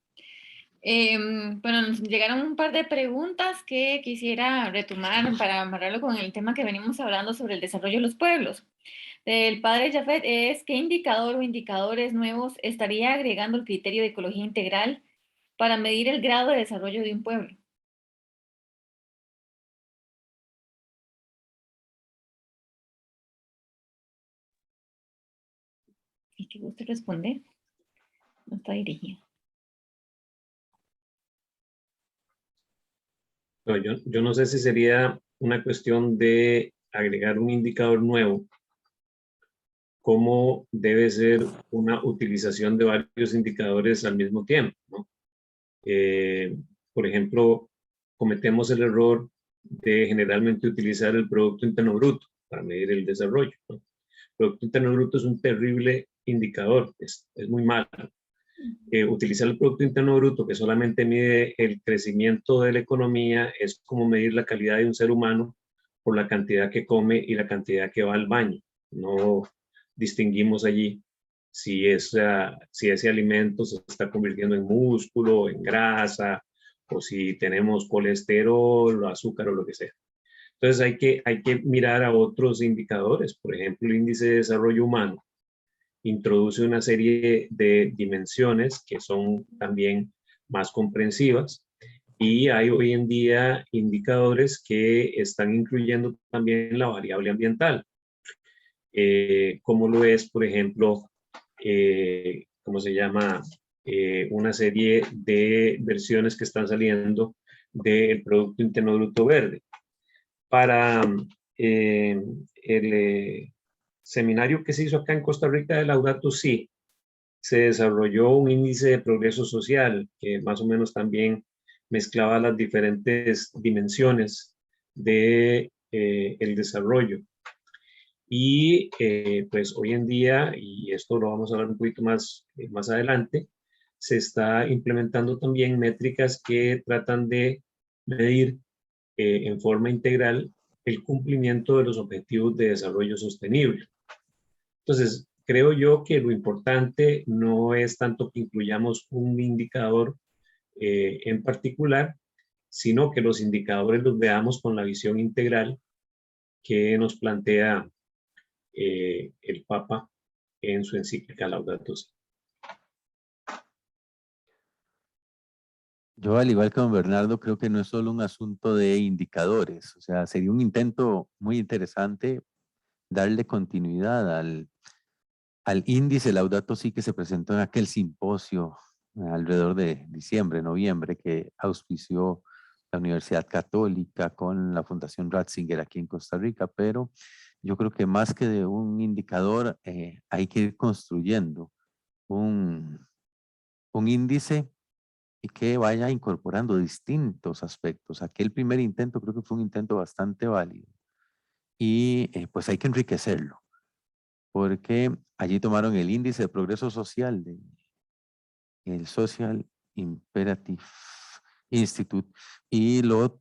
Bueno, nos llegaron un par de preguntas que quisiera retomar para amarrarlo con el tema que venimos hablando sobre el desarrollo de los pueblos. El Padre Jafet es, ¿qué indicador o indicadores nuevos estaría agregando el criterio de ecología integral para medir el grado de desarrollo de un pueblo? ¿Y qué gusta responder? No está dirigido. No, yo no sé si sería una cuestión de agregar un indicador nuevo, cómo debe ser una utilización de varios indicadores al mismo tiempo, ¿no? Por ejemplo, cometemos el error de generalmente utilizar el Producto Interno Bruto para medir el desarrollo, ¿no? Producto Interno Bruto es un terrible indicador, es muy malo. Utilizar el Producto Interno Bruto, que solamente mide el crecimiento de la economía, es como medir la calidad de un ser humano por la cantidad que come y la cantidad que va al baño. No distinguimos allí si ese alimento se está convirtiendo en músculo, en grasa, o si tenemos colesterol, azúcar o lo que sea. Entonces hay que mirar a otros indicadores, por ejemplo, el índice de desarrollo humano introduce una serie de dimensiones que son también más comprensivas, y hay hoy en día indicadores que están incluyendo también la variable ambiental, como lo es, por ejemplo, ¿cómo se llama? Una serie de versiones que están saliendo del Producto Interno Bruto Verde. Para el seminario que se hizo acá en Costa Rica de Laudato Si, se desarrolló un índice de progreso social que más o menos también mezclaba las diferentes dimensiones de el desarrollo. Y pues hoy en día, y esto lo vamos a hablar un poquito más adelante, se está implementando también métricas que tratan de medir en forma integral el cumplimiento de los objetivos de desarrollo sostenible. Entonces, creo yo que lo importante no es tanto que incluyamos un indicador en particular, sino que los indicadores los veamos con la visión integral que nos plantea el Papa en su encíclica Laudato Si. Yo, al igual que don Bernardo, creo que no es solo un asunto de indicadores. O sea, sería un intento muy interesante darle continuidad al índice Laudato Si que se presentó en aquel simposio alrededor de diciembre, noviembre, que auspició la Universidad Católica con la Fundación Ratzinger aquí en Costa Rica. Pero yo creo que más que de un indicador, hay que ir construyendo un índice y que vaya incorporando distintos aspectos. Aquel primer intento creo que fue un intento bastante válido, y pues hay que enriquecerlo, porque allí tomaron el índice de progreso social el Social Imperative Institute, y lo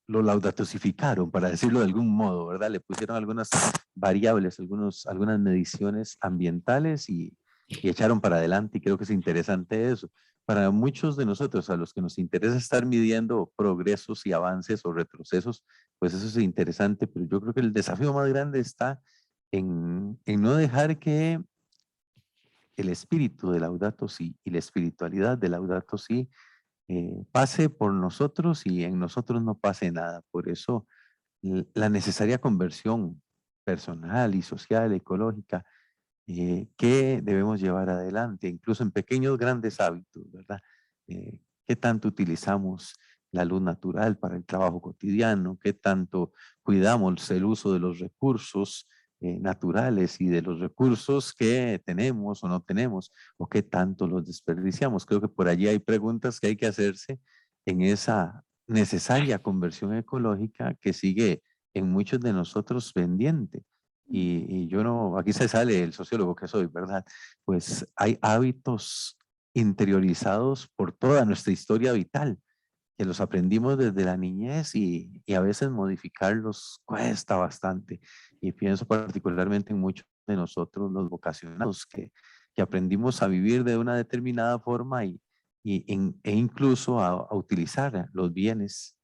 laudatosificaron, para decirlo de algún modo, ¿verdad? Le pusieron algunas variables, algunas mediciones ambientales, y echaron para adelante, y creo que es interesante eso. Para muchos de nosotros, a los que nos interesa estar midiendo progresos y avances o retrocesos, pues eso es interesante, pero yo creo que el desafío más grande está en no dejar que el espíritu de Laudato Si y la espiritualidad de Laudato Si pase por nosotros y en nosotros no pase nada. Por eso la necesaria conversión personal y social, ecológica, que debemos llevar adelante, incluso en pequeños, grandes hábitos, ¿verdad? ¿Qué tanto utilizamos la luz natural para el trabajo cotidiano? ¿Qué tanto cuidamos el uso de los recursos naturales y de los recursos que tenemos o no tenemos? ¿O qué tanto los desperdiciamos? Creo que por allí hay preguntas que hay que hacerse en esa necesaria conversión ecológica que sigue en muchos de nosotros pendiente. Y yo no, aquí se sale el sociólogo que soy, ¿verdad? Pues hay hábitos interiorizados por toda nuestra historia vital, que los aprendimos desde la niñez, y a veces modificarlos cuesta bastante. Y pienso particularmente en muchos de nosotros, los vocacionados, que aprendimos a vivir de una determinada forma, e incluso a utilizar los bienes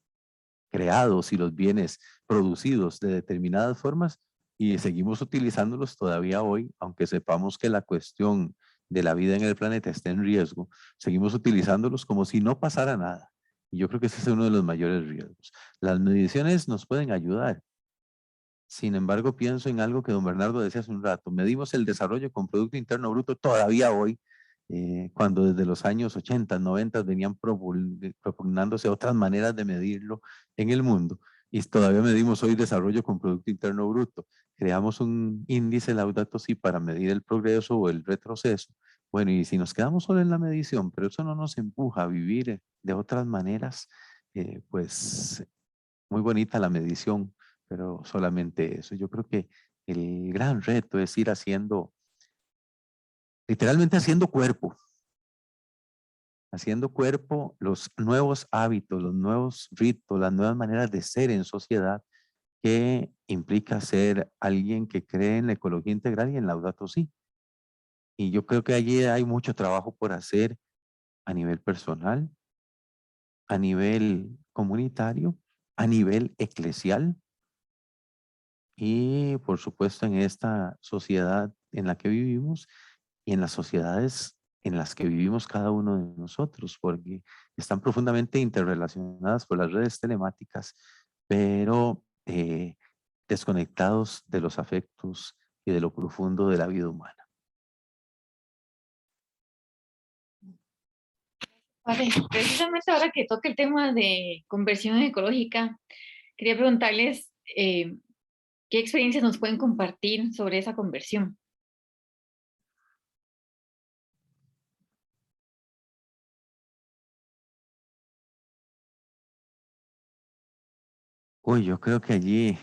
creados y los bienes producidos de determinadas formas, y seguimos utilizándolos todavía hoy, aunque sepamos que la cuestión de la vida en el planeta está en riesgo, seguimos utilizándolos como si no pasara nada. Y yo creo que ese es uno de los mayores riesgos. Las mediciones nos pueden ayudar. Sin embargo, pienso en algo que don Bernardo decía hace un rato. Medimos el desarrollo con Producto Interno Bruto todavía hoy, cuando desde los años 80, 90 venían propugnándose otras maneras de medirlo en el mundo. Y todavía medimos hoy desarrollo con Producto Interno Bruto. Creamos un índice Laudato Si para medir el progreso o el retroceso. Bueno, y si nos quedamos solo en la medición, pero eso no nos empuja a vivir de otras maneras, pues muy bonita la medición, pero solamente eso. Yo creo que el gran reto es ir haciendo, literalmente haciendo cuerpo los nuevos hábitos, los nuevos ritos, las nuevas maneras de ser en sociedad que implica ser alguien que cree en la ecología integral y en Laudato Si. Y yo creo que allí hay mucho trabajo por hacer a nivel personal, a nivel comunitario, a nivel eclesial y por supuesto en esta sociedad en la que vivimos y en las sociedades en las que vivimos cada uno de nosotros, porque están profundamente interrelacionadas por las redes telemáticas, pero desconectados de los afectos y de lo profundo de la vida humana. Vale, precisamente ahora que toca el tema de conversión ecológica, quería preguntarles qué experiencias nos pueden compartir sobre esa conversión. Uy, yo creo que allí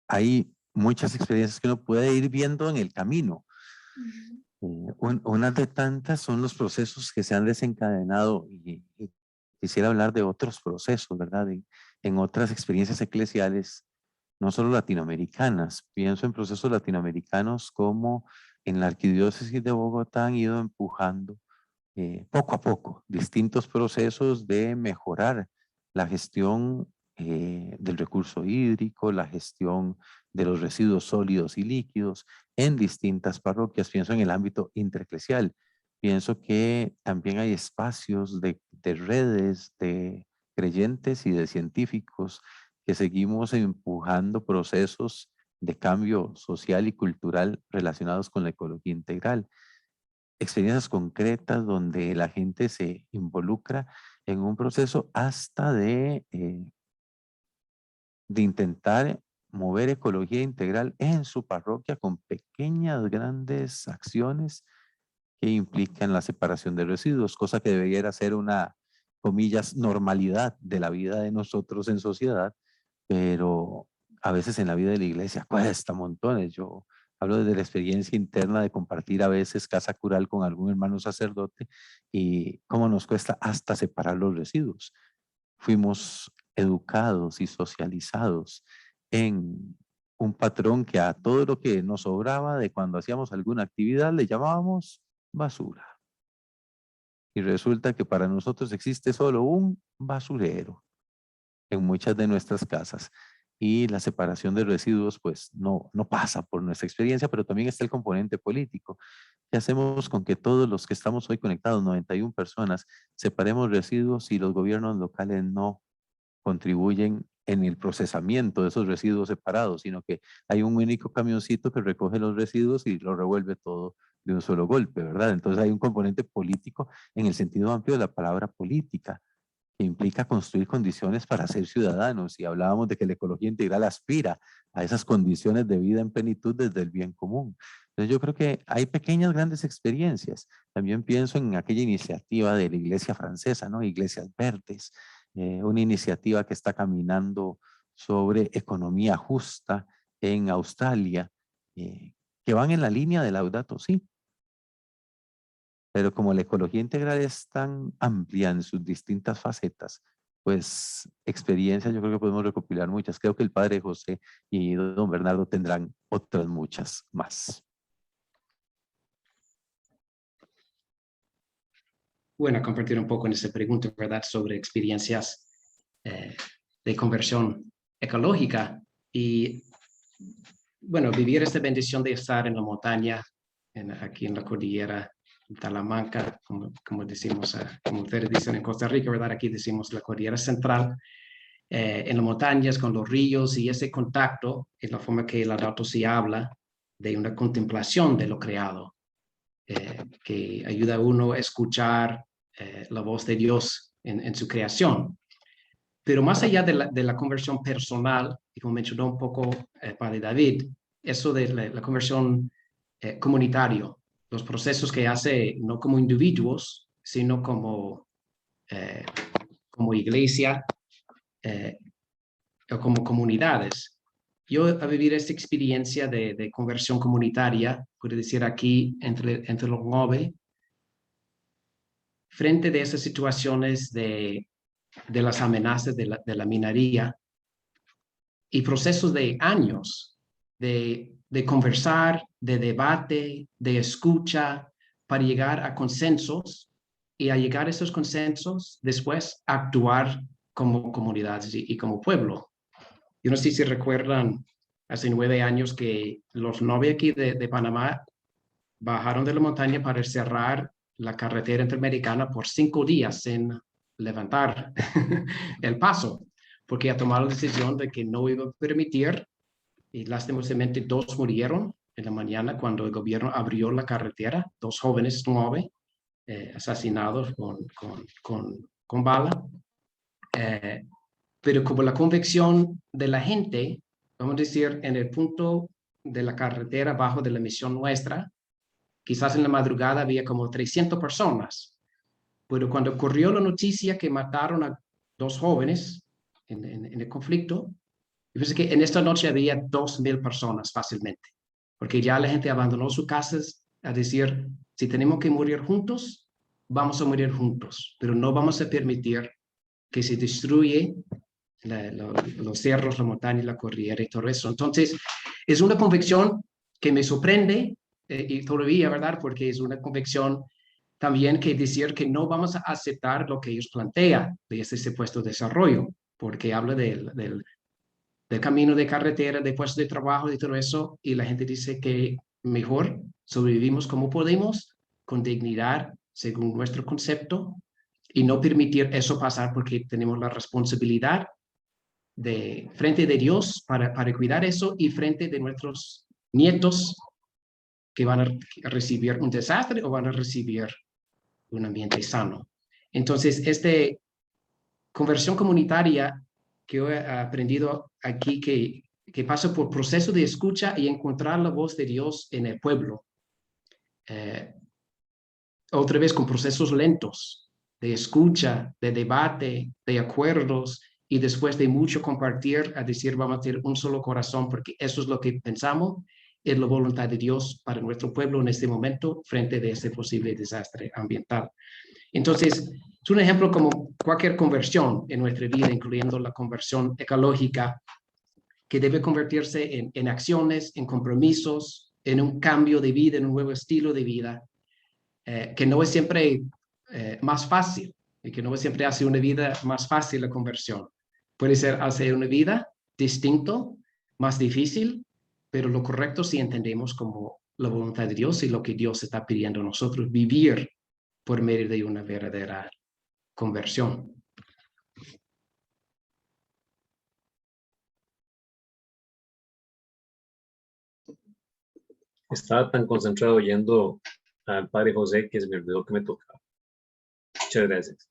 hay muchas experiencias que uno puede ir viendo en el camino. Una de tantas son los procesos que se han desencadenado y quisiera hablar de otros procesos, ¿verdad? En otras experiencias eclesiales, no solo latinoamericanas. Pienso en procesos latinoamericanos como en la Arquidiócesis de Bogotá han ido empujando poco a poco distintos procesos de mejorar la gestión del recurso hídrico, la gestión de los residuos sólidos y líquidos en distintas parroquias. Pienso en el ámbito intereclesial. Pienso que también hay espacios de redes de creyentes y de científicos que seguimos empujando procesos de cambio social y cultural relacionados con la ecología integral. Experiencias concretas donde la gente se involucra en un proceso hasta de intentar mover ecología integral en su parroquia con pequeñas, grandes acciones que implican la separación de residuos, cosa que debería ser una, comillas, normalidad de la vida de nosotros en sociedad, pero a veces en la vida de la iglesia cuesta montones. Yo hablo desde la experiencia interna de compartir a veces casa cural con algún hermano sacerdote y cómo nos cuesta hasta separar los residuos. Fuimos educados y socializados en un patrón que a todo lo que nos sobraba de cuando hacíamos alguna actividad le llamábamos basura. Y resulta que para nosotros existe solo un basurero en muchas de nuestras casas. Y la separación de residuos pues no pasa por nuestra experiencia, pero también está el componente político. ¿Qué hacemos con que todos los que estamos hoy conectados, 91 personas, separemos residuos y los gobiernos locales no contribuyen en el procesamiento de esos residuos separados, sino que hay un único camioncito que recoge los residuos y lo revuelve todo de un solo golpe, ¿verdad? Entonces hay un componente político en el sentido amplio de la palabra política, que implica construir condiciones para ser ciudadanos. Y hablábamos de que la ecología integral aspira a esas condiciones de vida en plenitud desde el bien común. Entonces yo creo que hay pequeñas, grandes experiencias. También pienso en aquella iniciativa de la Iglesia francesa, ¿no? Iglesias Verdes, una iniciativa que está caminando sobre economía justa en Australia, que van en la línea de Laudato Si. Pero como la ecología integral es tan amplia en sus distintas facetas, pues experiencias yo creo que podemos recopilar muchas. Creo que el padre José y don Bernardo tendrán otras muchas más. Bueno, compartir un poco en esa pregunta, ¿verdad? Sobre experiencias de conversión ecológica y, bueno, vivir esta bendición de estar en la montaña, aquí en la cordillera de Talamanca, como decimos, como ustedes dicen en Costa Rica, ¿verdad? Aquí decimos la cordillera central, en las montañas, con los ríos y ese contacto, es la forma que Laudato Si habla de una contemplación de lo creado, que ayuda a uno a escuchar la voz de Dios en su creación. Pero más allá de la conversión personal, y como mencionó un poco Padre David, eso de la conversión comunitario, los procesos que hace no como individuos, sino como iglesia, como comunidades. Yo a vivir esta experiencia de conversión comunitaria, puedo decir aquí, entre los 9, frente de esas situaciones de las amenazas de la minería y procesos de años de conversar, de debate, de escucha, para llegar a consensos y a llegar a esos consensos, después actuar como comunidades y como pueblo. Yo no sé si recuerdan, hace 9 años que los 9 aquí de Panamá bajaron de la montaña para cerrar la carretera interamericana por 5 días sin levantar el paso, porque ha tomado la decisión de que no iba a permitir, y lastimosamente 2 murieron en la mañana cuando el gobierno abrió la carretera, 2 jóvenes 9 asesinados con bala. Pero como la convicción de la gente, vamos a decir, en el punto de la carretera abajo de la misión nuestra, quizás en la madrugada había como 300 personas, pero cuando ocurrió la noticia que mataron a 2 jóvenes en el conflicto, yo pensé que en esta noche había 2,000 personas fácilmente, porque ya la gente abandonó sus casas a decir, si tenemos que morir juntos, vamos a morir juntos, pero no vamos a permitir que se destruye los cerros, la montaña, la cordillera y todo eso. Entonces, es una convicción que me sorprende y todavía, ¿verdad? Porque es una convicción también que decir que no vamos a aceptar lo que ellos plantean de ese supuesto desarrollo, porque habla del camino de carretera, de puestos de trabajo y todo eso, y la gente dice que mejor sobrevivimos como podemos, con dignidad, según nuestro concepto, y no permitir eso pasar porque tenemos la responsabilidad frente de Dios para cuidar eso y frente de nuestros nietos que van a recibir un desastre o van a recibir un ambiente sano. Entonces, esta conversión comunitaria que yo he aprendido aquí, que pasa por proceso de escucha y encontrar la voz de Dios en el pueblo. Otra vez con procesos lentos de escucha, de debate, de acuerdos, y después de mucho compartir, a decir, vamos a tener un solo corazón, porque eso es lo que pensamos, es la voluntad de Dios para nuestro pueblo en este momento, frente a este posible desastre ambiental. Entonces, es un ejemplo como cualquier conversión en nuestra vida, incluyendo la conversión ecológica, que debe convertirse en acciones, en compromisos, en un cambio de vida, en un nuevo estilo de vida, que no es siempre más fácil, y que no siempre hace una vida más fácil la conversión. Puede ser hacer una vida distinto, más difícil, pero lo correcto si entendemos como la voluntad de Dios y lo que Dios está pidiendo a nosotros vivir por medio de una verdadera conversión. Estaba tan concentrado oyendo al padre José que se me olvidó que me tocaba. Muchas gracias.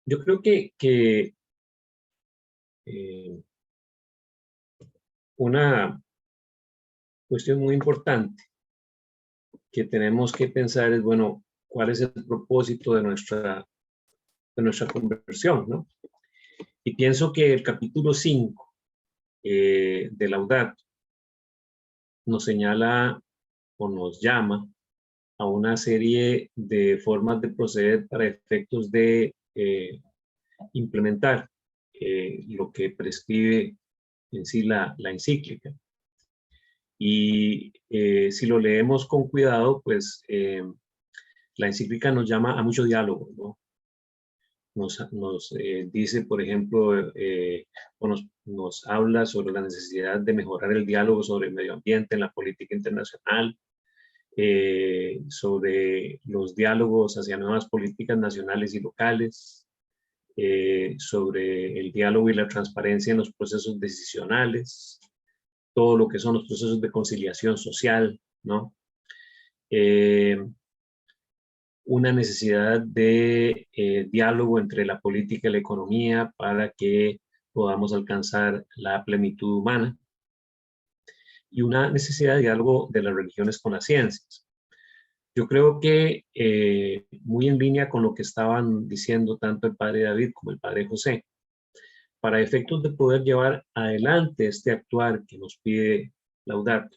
Yo creo que una cuestión muy importante que tenemos que pensar es, bueno, ¿cuál es el propósito de nuestra conversión, ¿no? Y pienso que el capítulo 5 de Laudato nos señala o nos llama a una serie de formas de proceder para efectos de implementar lo que prescribe en sí la encíclica. Y si lo leemos con cuidado, pues la encíclica nos llama a mucho diálogo, ¿no? Nos dice, por ejemplo, o nos habla sobre la necesidad de mejorar el diálogo sobre el medio ambiente en la política internacional, sobre los diálogos hacia nuevas políticas nacionales y locales, sobre el diálogo y la transparencia en los procesos decisionales, todo lo que son los procesos de conciliación social, ¿no? Una necesidad de diálogo entre la política y la economía para que podamos alcanzar la plenitud humana, y una necesidad de diálogo de las religiones con las ciencias. Yo creo que muy en línea con lo que estaban diciendo tanto el padre David como el padre José, para efectos de poder llevar adelante este actuar que nos pide Laudato,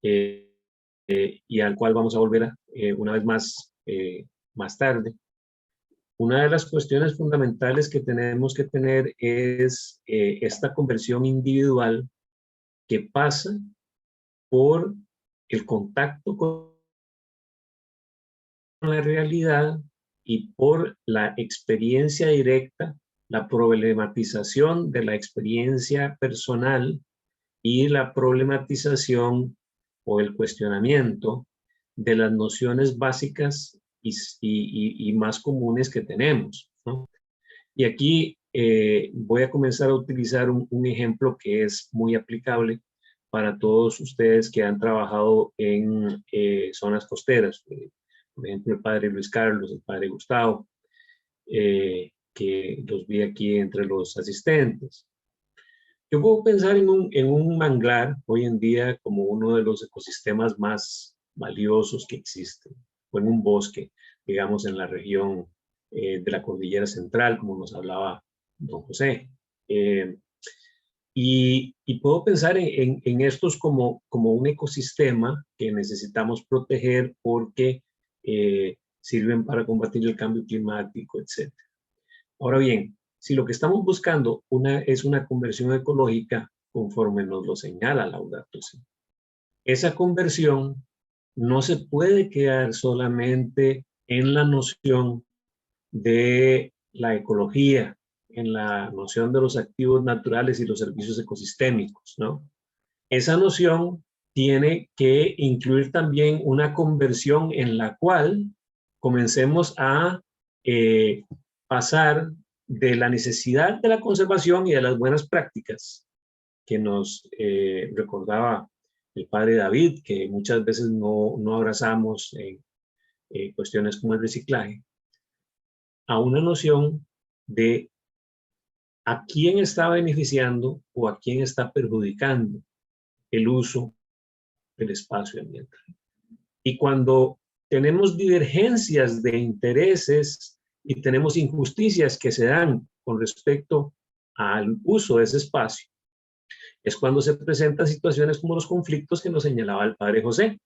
y al cual vamos a volver una vez más más tarde. Una de las cuestiones fundamentales que tenemos que tener es esta conversión individual que pasa por el contacto con la realidad y por la experiencia directa, la problematización de la experiencia personal y la problematización o el cuestionamiento de las nociones básicas y más comunes que tenemos, ¿no? Y aquí voy a comenzar a utilizar un ejemplo que es muy aplicable para todos ustedes que han trabajado en zonas costeras. Por ejemplo, el padre Luis Carlos, el padre Gustavo, que los vi aquí entre los asistentes. Yo puedo pensar en un manglar hoy en día como uno de los ecosistemas más valiosos que existen, o en un bosque, digamos, en la región de la Cordillera Central, como nos hablaba don José. Y puedo pensar en estos como un ecosistema que necesitamos proteger porque sirven para combatir el cambio climático, etc. Ahora bien, si lo que estamos buscando es una conversión ecológica, conforme nos lo señala Laudato Si', esa conversión no se puede quedar solamente en la noción de la ecología, en la noción de los activos naturales y los servicios ecosistémicos, ¿no? Esa noción tiene que incluir también una conversión en la cual comencemos a pasar de la necesidad de la conservación y de las buenas prácticas que nos recordaba el padre David, que muchas veces no abrazamos en cuestiones como el reciclaje, a una noción de a quién está beneficiando o a quién está perjudicando el uso del espacio ambiental. Y cuando tenemos divergencias de intereses y tenemos injusticias que se dan con respecto al uso de ese espacio, es cuando se presentan situaciones como los conflictos que nos señalaba el padre José.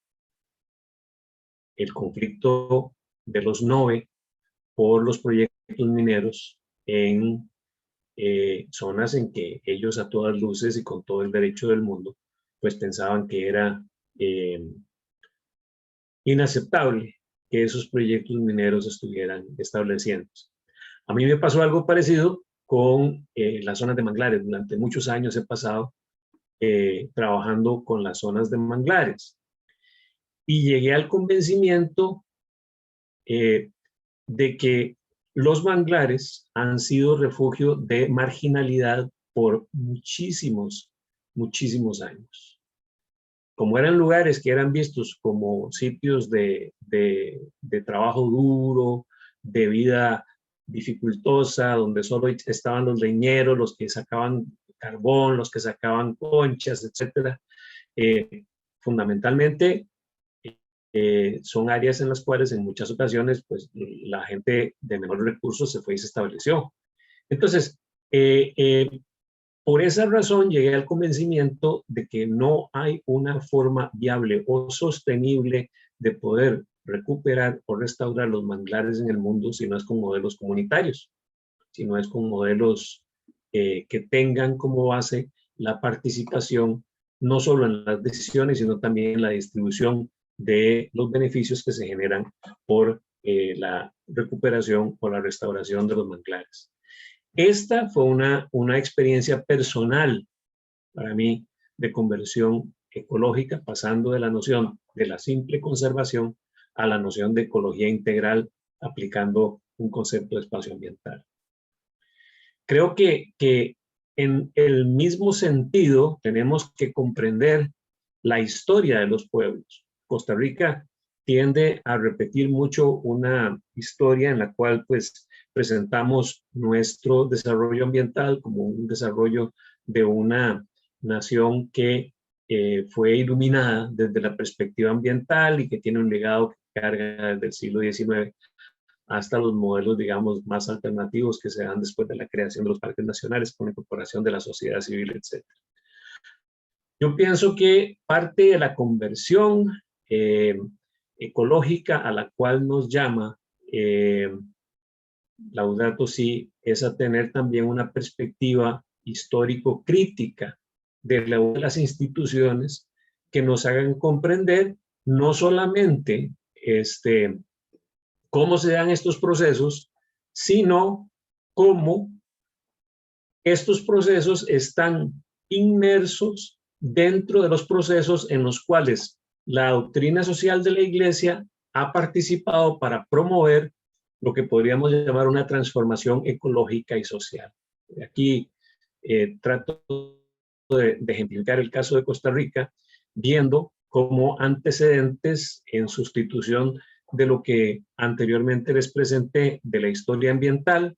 El conflicto de los NOVE por los proyectos mineros en zonas en que ellos a todas luces y con todo el derecho del mundo, pues pensaban que era inaceptable que esos proyectos mineros estuvieran estableciéndose. A mí me pasó algo parecido con las zonas de manglares. Durante muchos años he pasado trabajando con las zonas de manglares y llegué al convencimiento de que los manglares han sido refugio de marginalidad por muchísimos años. Como eran lugares que eran vistos como sitios de trabajo duro, de vida dificultosa, donde solo estaban los leñeros, los que sacaban carbón, los que sacaban conchas, etc. Fundamentalmente, son áreas en las cuales en muchas ocasiones pues, la gente de menores recursos se fue y se estableció. Entonces, por esa razón llegué al convencimiento de que no hay una forma viable o sostenible de poder recuperar o restaurar los manglares en el mundo si no es con modelos comunitarios, si no es con modelos que tengan como base la participación no solo en las decisiones, sino también en la distribución de los beneficios que se generan por la recuperación o la restauración de los manglares. Esta fue una experiencia personal para mí de conversión ecológica, pasando de la noción de la simple conservación a la noción de ecología integral, aplicando un concepto de espacio ambiental. Creo que en el mismo sentido tenemos que comprender la historia de los pueblos. Costa Rica tiende a repetir mucho una historia en la cual pues presentamos nuestro desarrollo ambiental como un desarrollo de una nación que fue iluminada desde la perspectiva ambiental y que tiene un legado que carga desde el siglo XIX hasta los modelos, digamos, más alternativos que se dan después de la creación de los parques nacionales con la incorporación de la sociedad civil, etc. Yo pienso que parte de la conversión ecológica a la cual nos llama Laudato Si es a tener también una perspectiva histórico-crítica de las instituciones que nos hagan comprender no solamente cómo se dan estos procesos, sino cómo estos procesos están inmersos dentro de los procesos en los cuales la doctrina social de la Iglesia ha participado para promover lo que podríamos llamar una transformación ecológica y social. Aquí trato de ejemplificar el caso de Costa Rica, viendo como antecedentes en sustitución de lo que anteriormente les presenté de la historia ambiental,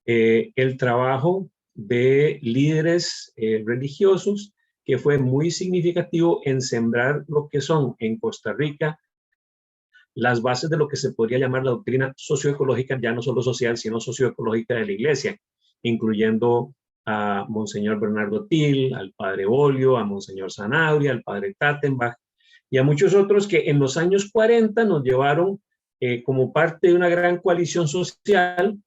el trabajo de líderes religiosos, que fue muy significativo en sembrar lo que son en Costa Rica las bases de lo que se podría llamar la doctrina socioecológica, ya no solo social, sino socioecológica de la Iglesia, incluyendo a Monseñor Bernardo Til, al Padre Bolio, a Monseñor Sanabria, al Padre Tattenbach y a muchos otros que en los años 40 nos llevaron como parte de una gran coalición social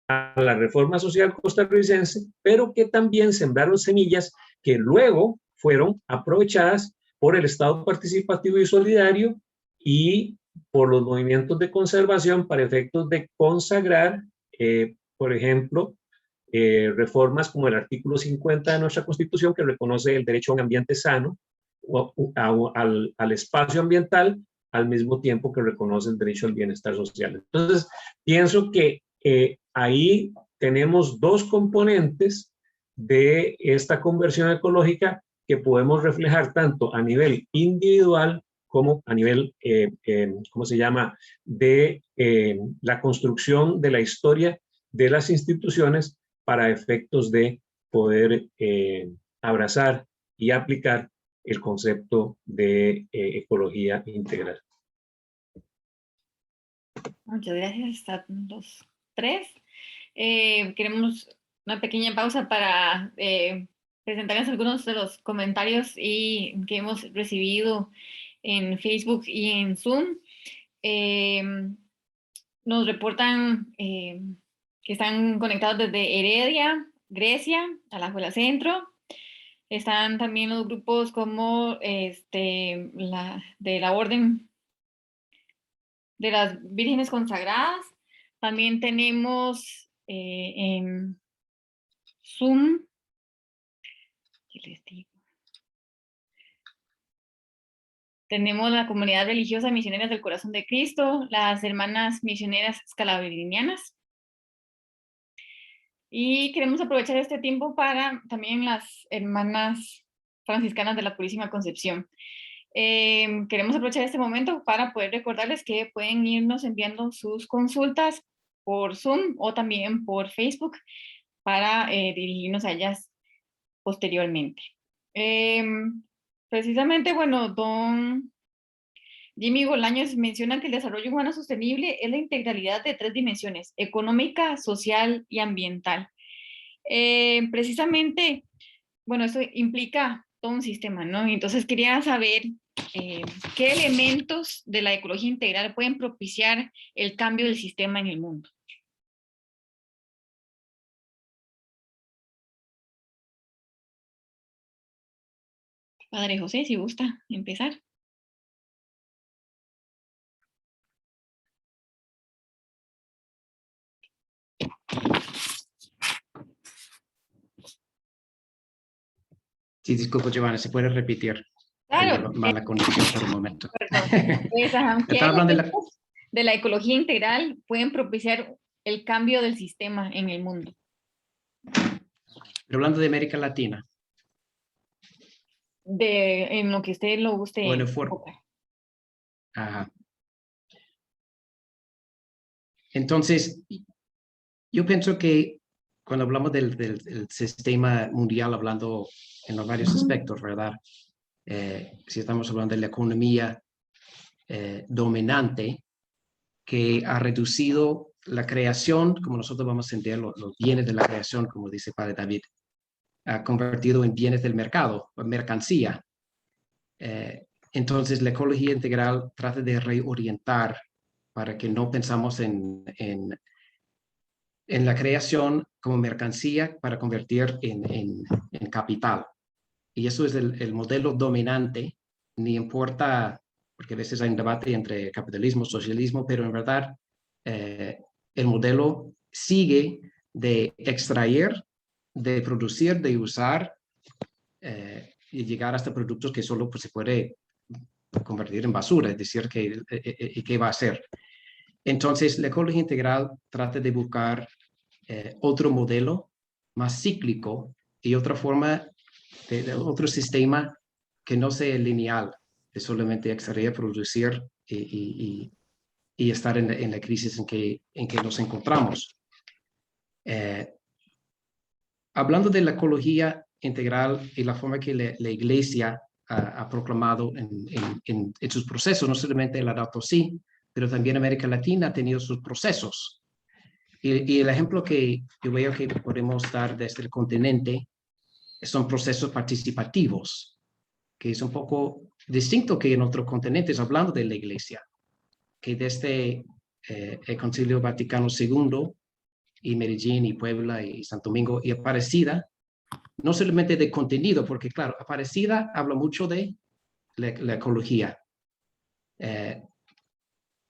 a la reforma social costarricense, pero que también sembraron semillas que luego fueron aprovechadas por el Estado participativo y solidario y por los movimientos de conservación para efectos de consagrar, por ejemplo, reformas como el artículo 50 de nuestra Constitución, que reconoce el derecho a un ambiente sano, al espacio ambiental, al mismo tiempo que reconoce el derecho al bienestar social. Entonces, pienso que ahí tenemos dos componentes de esta conversión ecológica que podemos reflejar tanto a nivel individual como a nivel, ¿cómo se llama?, de la construcción de la historia de las instituciones para efectos de poder abrazar y aplicar el concepto de ecología integral. Muchas gracias a los tres. Queremos una pequeña pausa para presentarles algunos de los comentarios que hemos recibido en Facebook y en Zoom. Nos reportan que están conectados desde Heredia, Grecia, Alajuela Centro. Están también los grupos como de la Orden de las Vírgenes Consagradas. También tenemos en Zoom, ¿qué les digo? Tenemos la comunidad religiosa Misioneras del Corazón de Cristo, las hermanas misioneras escalabrinianas. Y queremos aprovechar este tiempo para también las hermanas franciscanas de la Purísima Concepción. Queremos aprovechar este momento para poder recordarles que pueden irnos enviando sus consultas por Zoom o también por Facebook para dirigirnos a ellas posteriormente. Precisamente, bueno, don Jimmy Bolaños menciona que el desarrollo humano sostenible es la integralidad de 3 dimensiones: económica, social y ambiental. Precisamente, bueno, esto implica todo un sistema, ¿no? Entonces quería saber qué elementos de la ecología integral pueden propiciar el cambio del sistema en el mundo. Padre José, si gusta empezar. Sí, disculpa, Giovanna, ¿se puede repetir? Claro. Tengo mala conexión por un momento. ¿Qué elementos de la ecología integral pueden propiciar el cambio del sistema en el mundo? Pero hablando de América Latina. En lo que usted lo guste. Bueno, ajá. Entonces, yo pienso que cuando hablamos del sistema mundial, hablando en los varios aspectos, ¿verdad? Si estamos hablando de la economía dominante, que ha reducido la creación, como nosotros vamos a entender los bienes de la creación, como dice Padre David, ha convertido en bienes del mercado, o mercancía. Entonces, la ecología integral trata de reorientar para que no pensamos en la creación como mercancía para convertir en capital. Y eso es el modelo dominante, ni importa, porque a veces hay un debate entre capitalismo, socialismo, pero en verdad el modelo sigue de extraer, de producir, de usar y llegar hasta productos que solo pues, se puede convertir en basura, es decir, ¿qué va a hacer? Entonces, la ecología integral trata de buscar otro modelo más cíclico y otra forma, de otro sistema que no sea lineal, de solamente extraer, producir y estar en la crisis en que nos encontramos. Hablando de la ecología integral y la forma que la Iglesia ha proclamado en sus procesos, no solamente la Laudato Si, pero también América Latina ha tenido sus procesos. Y el ejemplo que yo veo que podemos dar desde el continente son procesos participativos, que es un poco distinto que en otros continentes, hablando de la Iglesia, que desde el Concilio Vaticano II y Medellín y Puebla y Santo Domingo y Aparecida, no solamente de contenido, porque claro, Aparecida habla mucho de la ecología,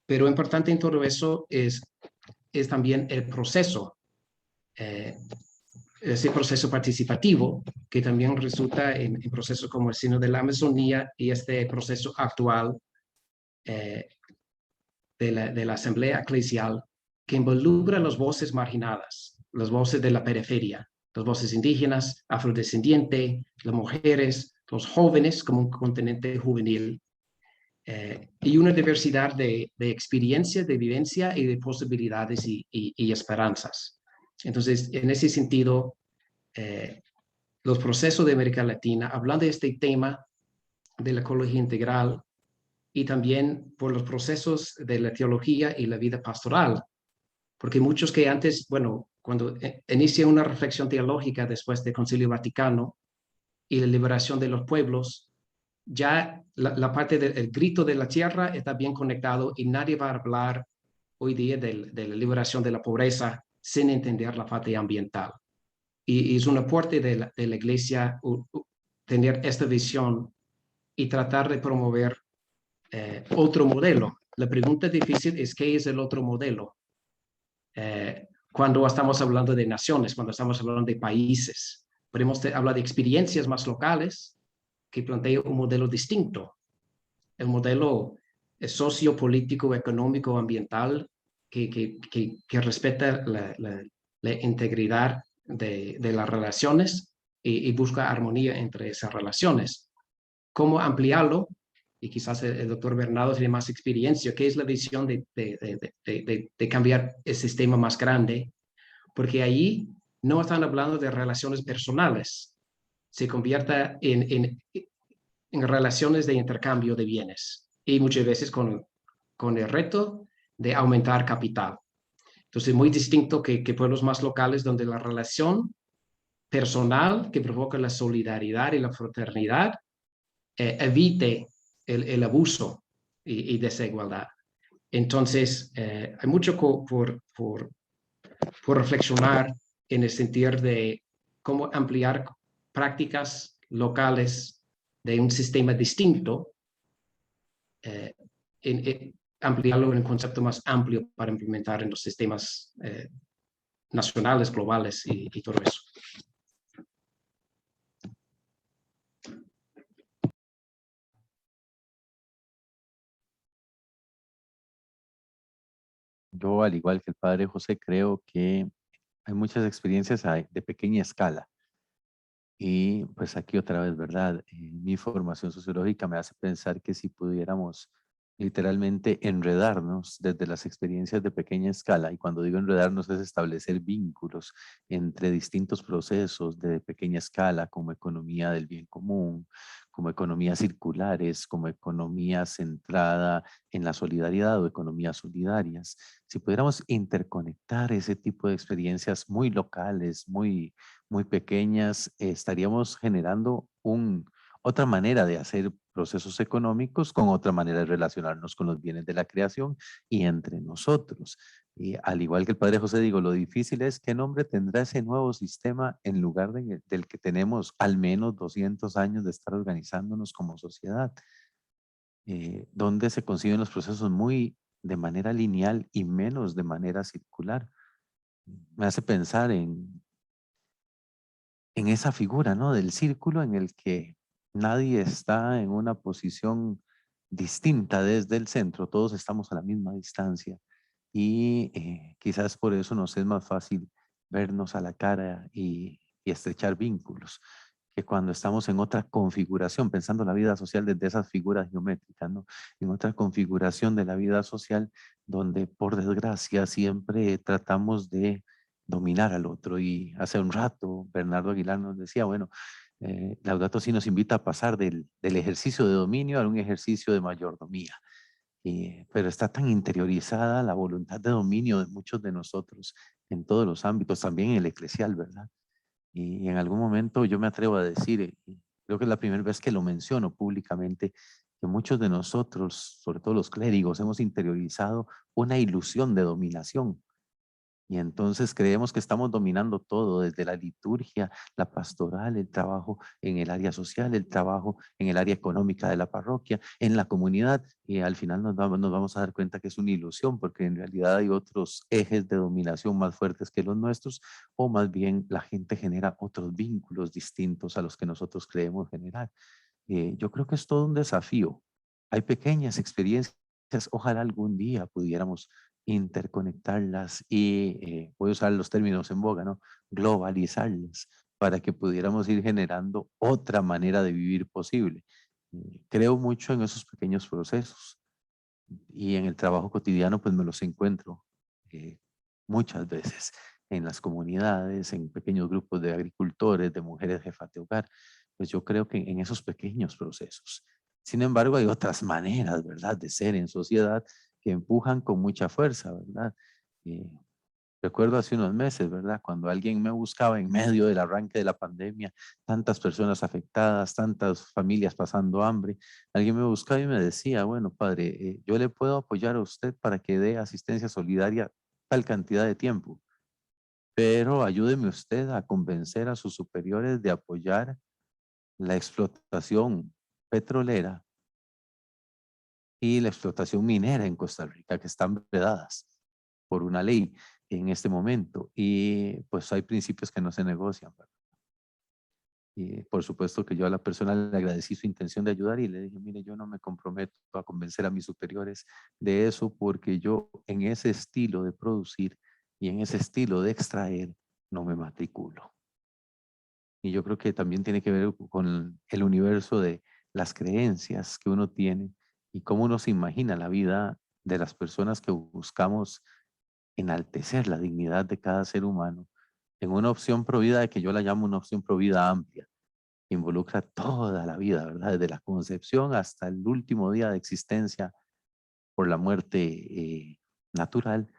pero importante en todo eso es también el proceso, ese proceso participativo que también resulta en procesos como el Sino de la Amazonía y este proceso actual de la Asamblea Eclesial que involucra las voces marginadas, las voces de la periferia, las voces indígenas, afrodescendientes, las mujeres, los jóvenes como un continente juvenil y una diversidad de experiencias, de vivencia y de posibilidades y esperanzas. Entonces, en ese sentido, los procesos de América Latina, hablando de este tema de la ecología integral y también por los procesos de la teología y la vida pastoral, porque muchos que antes, bueno, cuando inicia una reflexión teológica después del Concilio Vaticano y la liberación de los pueblos, ya la parte del grito de la tierra está bien conectado y nadie va a hablar hoy día de la liberación de la pobreza sin entender la parte ambiental. Y es un aporte de la Iglesia tener esta visión y tratar de promover otro modelo. La pregunta difícil es ¿qué es el otro modelo? Cuando estamos hablando de naciones, cuando estamos hablando de países, podemos hablar de experiencias más locales que plantea un modelo distinto, el modelo sociopolítico, económico, ambiental, que respeta la integridad de las relaciones y busca armonía entre esas relaciones. ¿Cómo ampliarlo? Y quizás el doctor Bernardo tiene más experiencia, ¿qué es la visión de cambiar el sistema más grande? Porque ahí no están hablando de relaciones personales, se convierta en relaciones de intercambio de bienes y muchas veces con el reto de aumentar capital. Entonces, muy distinto que pueblos más locales donde la relación personal que provoca la solidaridad y la fraternidad evite el abuso y desigualdad. Entonces, hay mucho por reflexionar en el sentido de cómo ampliar prácticas locales de un sistema distinto, ampliarlo en un concepto más amplio para implementar en los sistemas nacionales, globales y todo eso. Yo, al igual que el padre José, creo que hay muchas experiencias de pequeña escala. Y pues aquí otra vez, ¿verdad? Mi formación sociológica me hace pensar que si pudiéramos literalmente enredarnos desde las experiencias de pequeña escala. Y cuando digo enredarnos es establecer vínculos entre distintos procesos de pequeña escala, como economía del bien común, como economías circulares, como economía centrada en la solidaridad o economías solidarias. Si pudiéramos interconectar ese tipo de experiencias muy locales, muy pequeñas, estaríamos generando otra manera de hacer procesos económicos con otra manera de relacionarnos con los bienes de la creación y entre nosotros. Y al igual que el padre José, digo, lo difícil es qué nombre tendrá ese nuevo sistema en lugar del que tenemos al menos 200 años de estar organizándonos como sociedad, donde se conciben los procesos muy de manera lineal y menos de manera circular. Me hace pensar en esa figura, ¿no? Del círculo en el que nadie está en una posición distinta desde el centro, todos estamos a la misma distancia y quizás por eso nos es más fácil vernos a la cara y estrechar vínculos que cuando estamos en otra configuración, pensando la vida social desde esas figuras geométricas, ¿no? En otra configuración de la vida social donde por desgracia siempre tratamos de dominar al otro. Y hace un rato Bernardo Aguilar nos decía, bueno, Laudato Si nos invita a pasar del ejercicio de dominio a un ejercicio de mayordomía. Pero está tan interiorizada la voluntad de dominio de muchos de nosotros en todos los ámbitos, también en el eclesial, ¿verdad? Y en algún momento yo me atrevo a decir, creo que es la primera vez que lo menciono públicamente, que muchos de nosotros, sobre todo los clérigos, hemos interiorizado una ilusión de dominación. Y entonces creemos que estamos dominando todo, desde la liturgia, la pastoral, el trabajo en el área social, el trabajo en el área económica de la parroquia, en la comunidad. Y al final nos vamos a dar cuenta que es una ilusión, porque en realidad hay otros ejes de dominación más fuertes que los nuestros, o más bien la gente genera otros vínculos distintos a los que nosotros creemos generar. Yo creo que es todo un desafío. Hay pequeñas experiencias, ojalá algún día pudiéramos interconectarlas y voy a usar los términos en boga, ¿no? Globalizarlas para que pudiéramos ir generando otra manera de vivir posible. Creo mucho en esos pequeños procesos y en el trabajo cotidiano pues me los encuentro muchas veces en las comunidades, en pequeños grupos de agricultores, de mujeres jefas de hogar. Pues yo creo que en esos pequeños procesos. Sin embargo, hay otras maneras, ¿verdad?, de ser en sociedad que empujan con mucha fuerza, ¿verdad? Eh, Recuerdo hace unos meses, ¿verdad? Cuando alguien me buscaba en medio del arranque de la pandemia, tantas personas afectadas, tantas familias pasando hambre, alguien me buscaba y me decía, bueno, padre, yo le puedo apoyar a usted para que dé asistencia solidaria tal cantidad de tiempo, pero ayúdeme usted a convencer a sus superiores de apoyar la explotación petrolera y la explotación minera en Costa Rica, que están vedadas por una ley en este momento. Y pues hay principios que no se negocian, ¿verdad? Y por supuesto que yo a la persona le agradecí su intención de ayudar y le dije, mire, yo no me comprometo a convencer a mis superiores de eso porque yo en ese estilo de producir y en ese estilo de extraer no me matriculo. Y yo creo que también tiene que ver con el universo de las creencias que uno tiene y cómo uno se imagina la vida de las personas que buscamos enaltecer la dignidad de cada ser humano en una opción provida de que yo la llamo una opción provida amplia, que involucra toda la vida, ¿verdad? Desde la concepción hasta el último día de existencia por la muerte natural.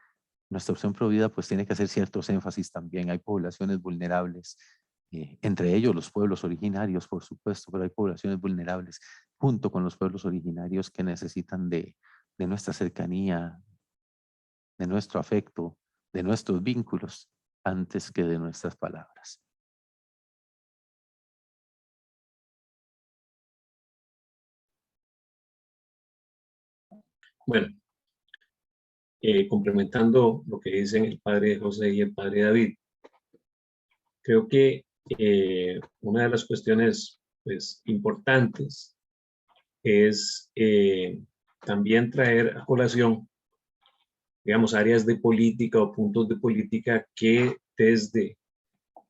Nuestra opción provida pues tiene que hacer ciertos énfasis también. Hay poblaciones vulnerables, entre ellos los pueblos originarios, por supuesto, pero hay poblaciones vulnerables junto con los pueblos originarios que necesitan de nuestra cercanía, de nuestro afecto, de nuestros vínculos, antes que de nuestras palabras. Bueno, complementando lo que dicen el padre José y el padre David, creo que una de las cuestiones pues, importantes es también traer a colación, digamos, áreas de política o puntos de política que desde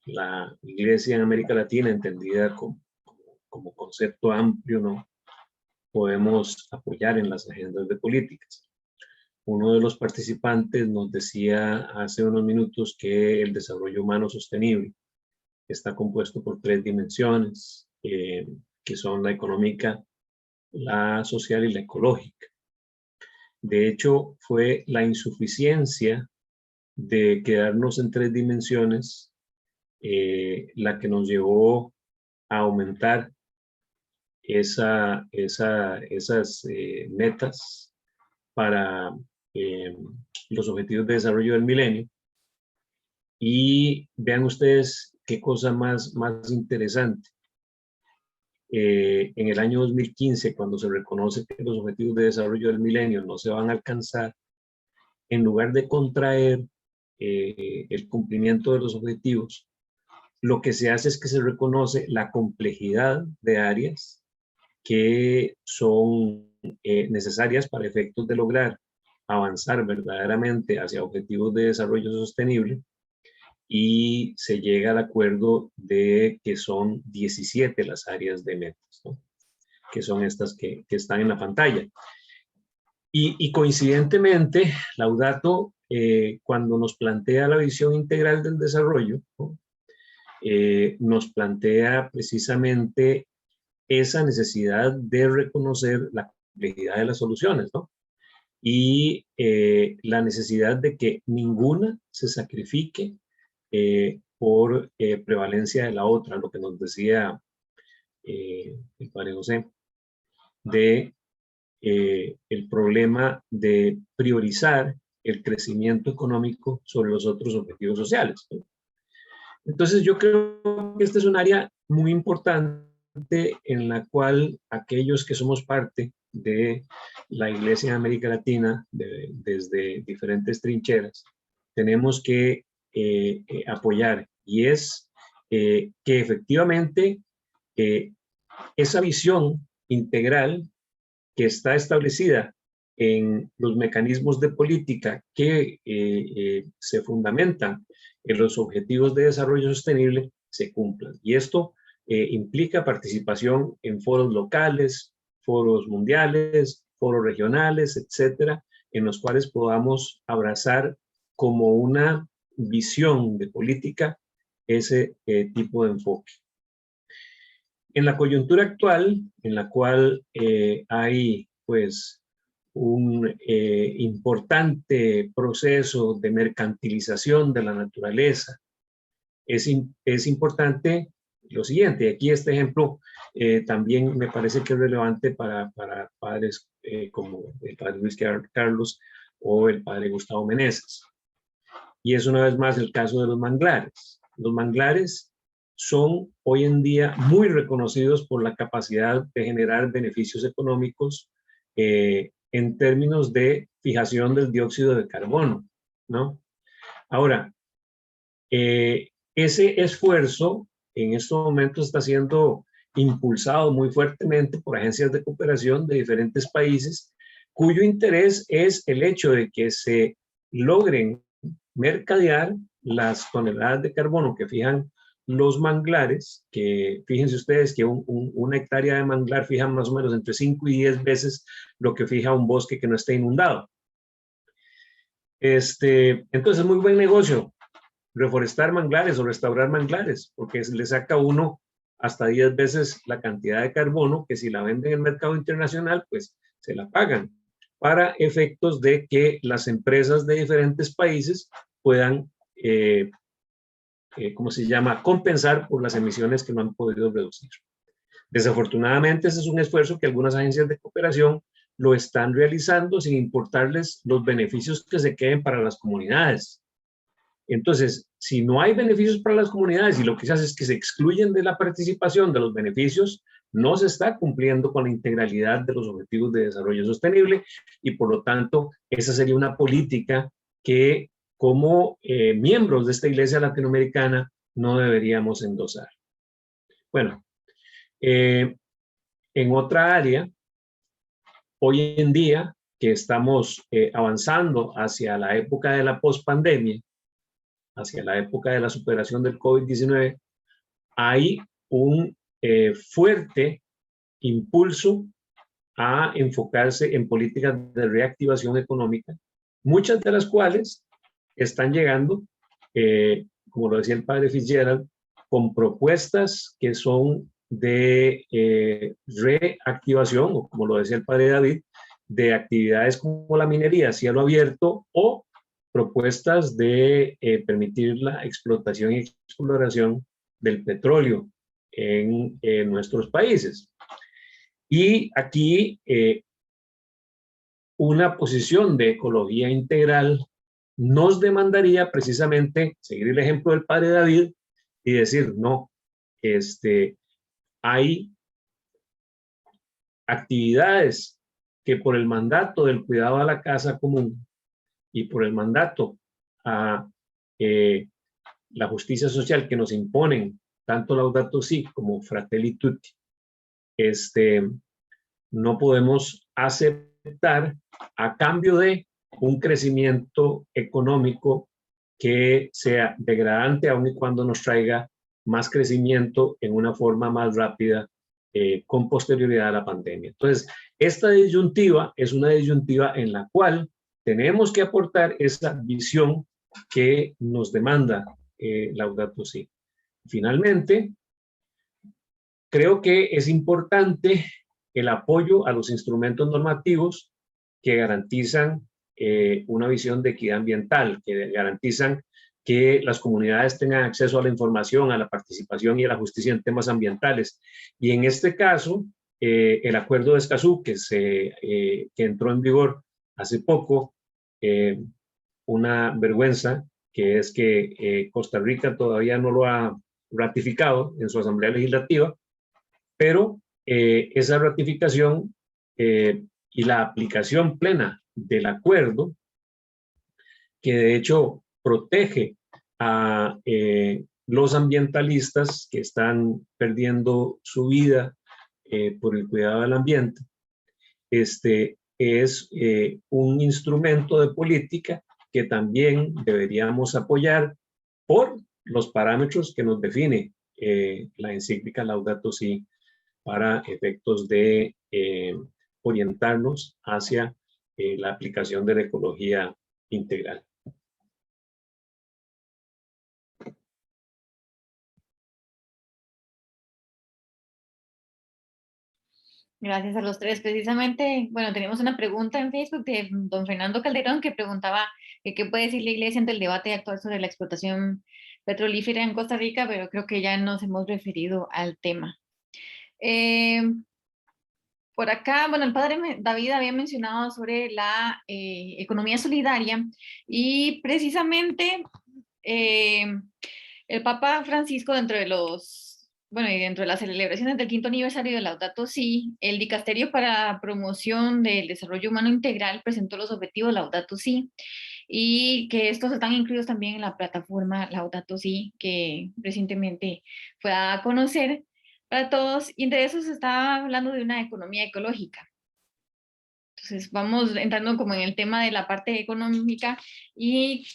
la Iglesia en América Latina, entendida como concepto amplio, ¿no? podemos apoyar en las agendas de políticas. Uno de los participantes nos decía hace unos minutos que el desarrollo humano sostenible está compuesto por 3 dimensiones, que son la económica, la social y la ecológica. De hecho, fue la insuficiencia de quedarnos en 3 dimensiones la que nos llevó a aumentar esas metas para los objetivos de desarrollo del milenio. Y vean ustedes qué cosa más interesante. En el año 2015, cuando se reconoce que los objetivos de desarrollo del milenio no se van a alcanzar, en lugar de contraer el cumplimiento de los objetivos, lo que se hace es que se reconoce la complejidad de áreas que son necesarias para efectos de lograr avanzar verdaderamente hacia objetivos de desarrollo sostenible, y se llega al acuerdo de que son 17 las áreas de metas, ¿no? Que son estas que están en la pantalla. Y coincidentemente, Laudato, cuando nos plantea la visión integral del desarrollo, ¿no? Nos plantea precisamente esa necesidad de reconocer la complejidad de las soluciones, ¿no? Y la necesidad de que ninguna se sacrifique por prevalencia de la otra, lo que nos decía el padre José, de el problema de priorizar el crecimiento económico sobre los otros objetivos sociales, ¿no? Entonces yo creo que esta es un área muy importante en la cual aquellos que somos parte de la Iglesia en América Latina, desde diferentes trincheras, tenemos que apoyar, y es que efectivamente esa visión integral que está establecida en los mecanismos de política que se fundamentan en los objetivos de desarrollo sostenible se cumplan. Y esto implica participación en foros locales, foros mundiales, foros regionales, etcétera, en los cuales podamos abrazar como una visión de política ese tipo de enfoque. En la coyuntura actual, en la cual hay pues un importante proceso de mercantilización de la naturaleza, es importante lo siguiente. Aquí este ejemplo también me parece que es relevante para padres como el padre Luis Carlos o el padre Gustavo Meneses. Y es una vez más el caso de los manglares. Los manglares son hoy en día muy reconocidos por la capacidad de generar beneficios económicos en términos de fijación del dióxido de carbono, ¿no? Ahora, ese esfuerzo en estos momentos está siendo impulsado muy fuertemente por agencias de cooperación de diferentes países, cuyo interés es el hecho de que se logren mercadear las toneladas de carbono que fijan los manglares, que fíjense ustedes que una hectárea de manglar fija más o menos entre 5 y 10 veces lo que fija un bosque que no esté inundado. Entonces es muy buen negocio reforestar manglares o restaurar manglares, porque le saca a uno hasta 10 veces la cantidad de carbono que si la venden en el mercado internacional, pues se la pagan, para efectos de que las empresas de diferentes países puedan, ¿cómo se llama?, compensar por las emisiones que no han podido reducir. Desafortunadamente, ese es un esfuerzo que algunas agencias de cooperación lo están realizando sin importarles los beneficios que se queden para las comunidades. Entonces, si no hay beneficios para las comunidades y lo que se hace es que se excluyen de la participación de los beneficios, no se está cumpliendo con la integralidad de los objetivos de desarrollo sostenible, y por lo tanto, esa sería una política que como miembros de esta iglesia latinoamericana no deberíamos endosar. Bueno, en otra área, hoy en día que estamos avanzando hacia la época de la pospandemia, hacia la época de la superación del COVID-19, hay un fuerte impulso a enfocarse en políticas de reactivación económica, muchas de las cuales están llegando, como lo decía el padre Fitzgerald, con propuestas que son de reactivación, o como lo decía el padre David, de actividades como la minería a cielo abierto, o propuestas de permitir la explotación y exploración del petróleo en nuestros países. Y aquí una posición de ecología integral nos demandaría precisamente seguir el ejemplo del padre David y decir, no, hay actividades que por el mandato del cuidado a la casa común y por el mandato a la justicia social que nos imponen tanto Laudato Si como Fratelli Tutti, no podemos aceptar a cambio de un crecimiento económico que sea degradante, aun y cuando nos traiga más crecimiento en una forma más rápida con posterioridad a la pandemia. Entonces, esta disyuntiva es una disyuntiva en la cual tenemos que aportar esa visión que nos demanda Laudato Si. Finalmente, creo que es importante el apoyo a los instrumentos normativos que garantizan una visión de equidad ambiental, que garantizan que las comunidades tengan acceso a la información, a la participación y a la justicia en temas ambientales. Y en este caso, el Acuerdo de Escazú, que entró en vigor hace poco, una vergüenza, que es que Costa Rica todavía no lo ha ratificado en su Asamblea Legislativa, pero esa ratificación y la aplicación plena del acuerdo, que de hecho protege a los ambientalistas que están perdiendo su vida por el cuidado del ambiente, es un instrumento de política que también deberíamos apoyar por los parámetros que nos define la encíclica Laudato Si para efectos de orientarnos hacia la aplicación de la ecología integral. Gracias a los tres. Precisamente, bueno, tenemos una pregunta en Facebook de don Fernando Calderón que preguntaba qué puede decir la Iglesia ante el debate actual sobre la explotación petrolífera en Costa Rica, pero creo que ya nos hemos referido al tema. Por acá, bueno, el padre David había mencionado sobre la economía solidaria y precisamente el Papa Francisco, dentro de las celebraciones del 5º aniversario de Laudato Si, el Dicasterio para Promoción del Desarrollo Humano Integral presentó los objetivos Laudato Si y que estos están incluidos también en la plataforma Laudato Si que recientemente fue dada a conocer para todos, y de eso se está hablando de una economía ecológica. Entonces vamos entrando como en el tema de la parte económica y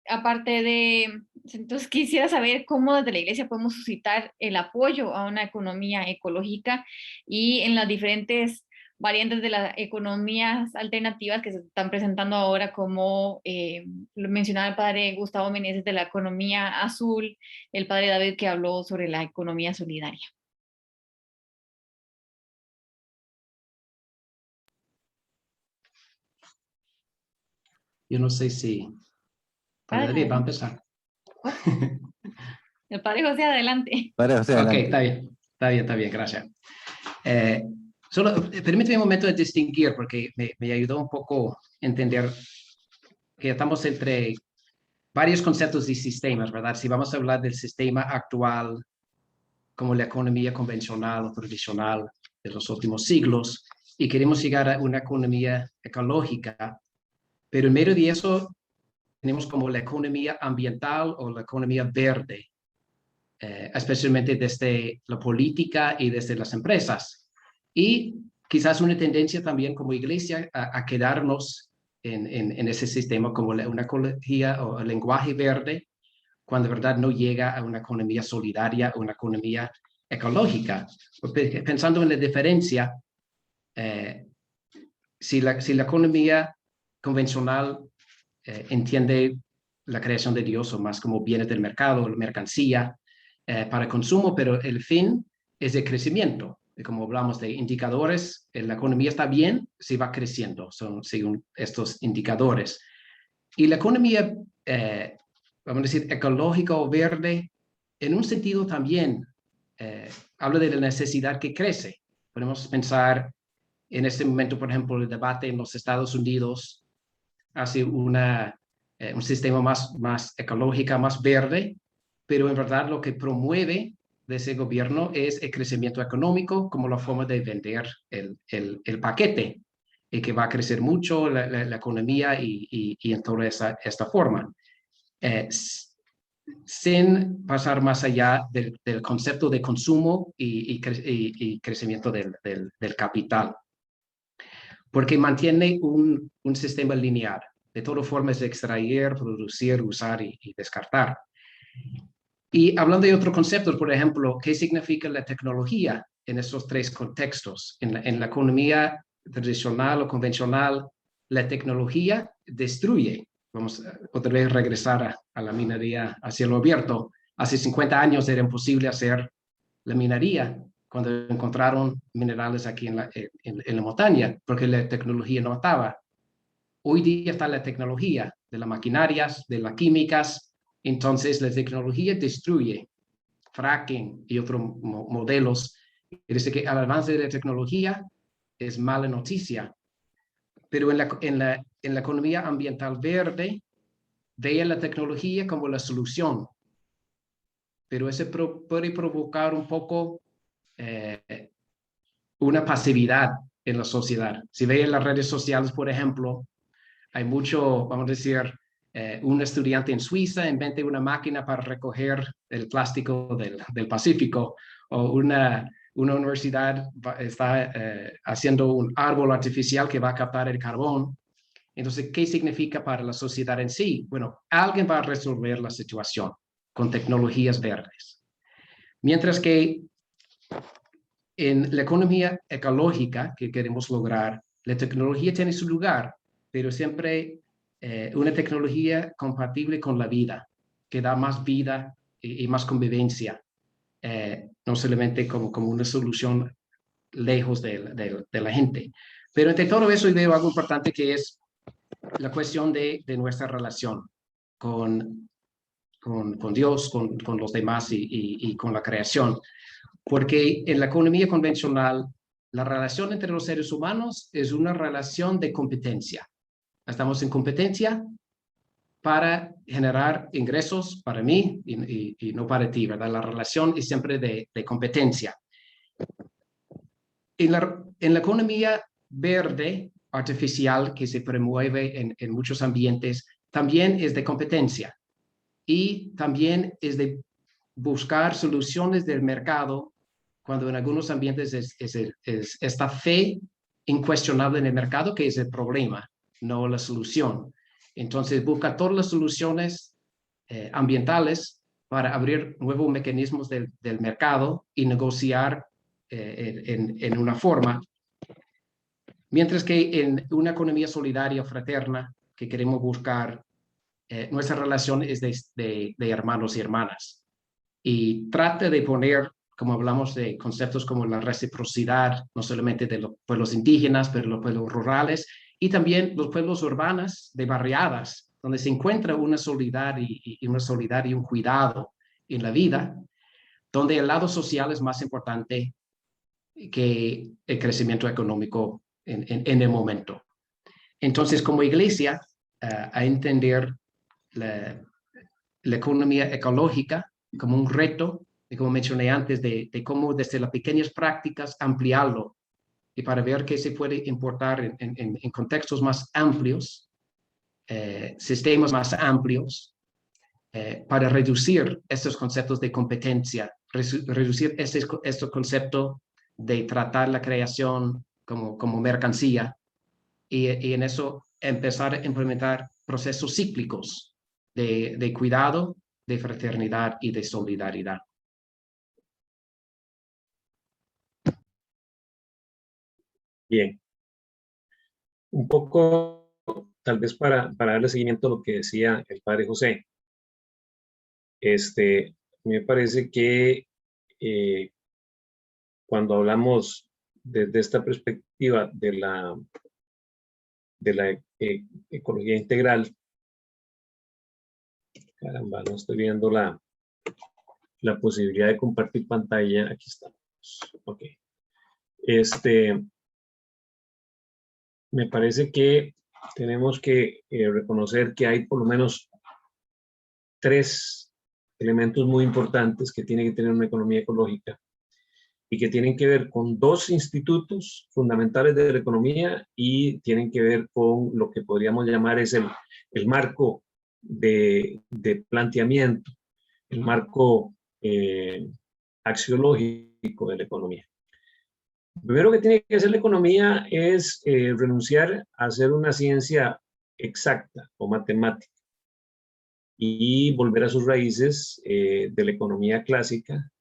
aparte de, entonces quisiera saber cómo desde la Iglesia podemos suscitar el apoyo a una economía ecológica y en las diferentes variantes de las economías alternativas que se están presentando ahora, como lo mencionaba el padre Gustavo Meneses de la economía azul, el padre David que habló sobre la economía solidaria. Yo no sé si... Padre David, va a empezar. El padre José, adelante. Padre José, adelante. Ok, está bien, gracias. Solo permíteme un momento de distinguir, porque me ayudó un poco a entender que estamos entre varios conceptos y sistemas, ¿verdad? Si vamos a hablar del sistema actual, como la economía convencional o tradicional de los últimos siglos, y queremos llegar a una economía ecológica, pero en medio de eso tenemos como la economía ambiental o la economía verde, especialmente desde la política y desde las empresas. Y quizás una tendencia también como iglesia a quedarnos en ese sistema como una ecología o el lenguaje verde, cuando de verdad no llega a una economía solidaria o una economía ecológica. Pensando en la diferencia, si la economía convencional entiende la creación de Dios o más como bienes del mercado, mercancía para consumo, pero el fin es el crecimiento. Y como hablamos de indicadores, la economía está bien si va creciendo, son según estos indicadores. Y la economía, vamos a decir, ecológica o verde, en un sentido también habla de la necesidad que crece. Podemos pensar en este momento, por ejemplo, el debate en los Estados Unidos hacia un sistema más ecológico, más verde, pero en verdad lo que promueve de ese gobierno es el crecimiento económico como la forma de vender el paquete y que va a crecer mucho la economía y en toda esta forma. Sin pasar más allá del concepto de consumo y crecimiento del capital. Porque mantiene un sistema lineal, de todas formas de extraer, producir, usar y descartar. Y hablando de otros conceptos, por ejemplo, ¿qué significa la tecnología en estos tres contextos? En la economía tradicional o convencional, la tecnología destruye. Vamos otra vez a regresar a la minería a cielo abierto. Hace 50 años era imposible hacer la minería cuando encontraron minerales aquí en la montaña, porque la tecnología no estaba. Hoy día está la tecnología de las maquinarias, de las químicas, entonces la tecnología destruye fracking y otros modelos. Dice que el avance de la tecnología es mala noticia, pero en la economía ambiental verde, ve la tecnología como la solución, pero eso puede provocar un poco una pasividad en la sociedad. Si veis las redes sociales, por ejemplo, hay mucho, vamos a decir, un estudiante en Suiza inventa una máquina para recoger el plástico del Pacífico, o una universidad está haciendo un árbol artificial que va a captar el carbón. Entonces, ¿qué significa para la sociedad en sí? Bueno, alguien va a resolver la situación con tecnologías verdes. Mientras que en la economía ecológica que queremos lograr, la tecnología tiene su lugar, pero siempre una tecnología compatible con la vida, que da más vida y más convivencia, no solamente como una solución lejos de la gente. Pero entre todo eso veo algo importante que es la cuestión de nuestra relación con Dios, con los demás y con la creación. Porque en la economía convencional, la relación entre los seres humanos es una relación de competencia. Estamos en competencia para generar ingresos para mí y no para ti, ¿verdad? La relación es siempre de competencia. En la economía verde artificial que se promueve en muchos ambientes, también es de competencia y también es de buscar soluciones del mercado cuando en algunos ambientes es esta fe incuestionable en el mercado que es el problema, no la solución. Entonces busca todas las soluciones ambientales para abrir nuevos mecanismos del mercado y negociar en una forma. Mientras que en una economía solidaria, fraterna, que queremos buscar, nuestra relación es de hermanos y hermanas. Y trata de poner, como hablamos de conceptos como la reciprocidad, no solamente de los pueblos indígenas, pero los pueblos rurales y también los pueblos urbanos de barriadas, donde se encuentra una solidaridad y un cuidado en la vida, donde el lado social es más importante que el crecimiento económico en el momento. Entonces, como iglesia, a entender la economía ecológica como un reto, y como mencioné antes, de cómo desde las pequeñas prácticas ampliarlo y para ver qué se puede importar en contextos más amplios, sistemas más amplios, para reducir estos conceptos de competencia, reducir este concepto de tratar la creación como mercancía y en eso empezar a implementar procesos cíclicos de cuidado, de fraternidad y de solidaridad. Bien. Un poco, tal vez para darle seguimiento a lo que decía el padre José. Me parece que cuando hablamos desde esta perspectiva de la ecología integral, caramba, no estoy viendo la posibilidad de compartir pantalla. Aquí estamos. Ok. Me parece que tenemos que reconocer que hay por lo menos 3 elementos muy importantes que tiene que tener una economía ecológica y que tienen que ver con 2 institutos fundamentales de la economía y tienen que ver con lo que podríamos llamar es el marco de planteamiento, el marco axiológico de la economía. Lo primero que tiene que hacer la economía es renunciar a hacer una ciencia exacta o matemática y volver a sus raíces de la economía clásica,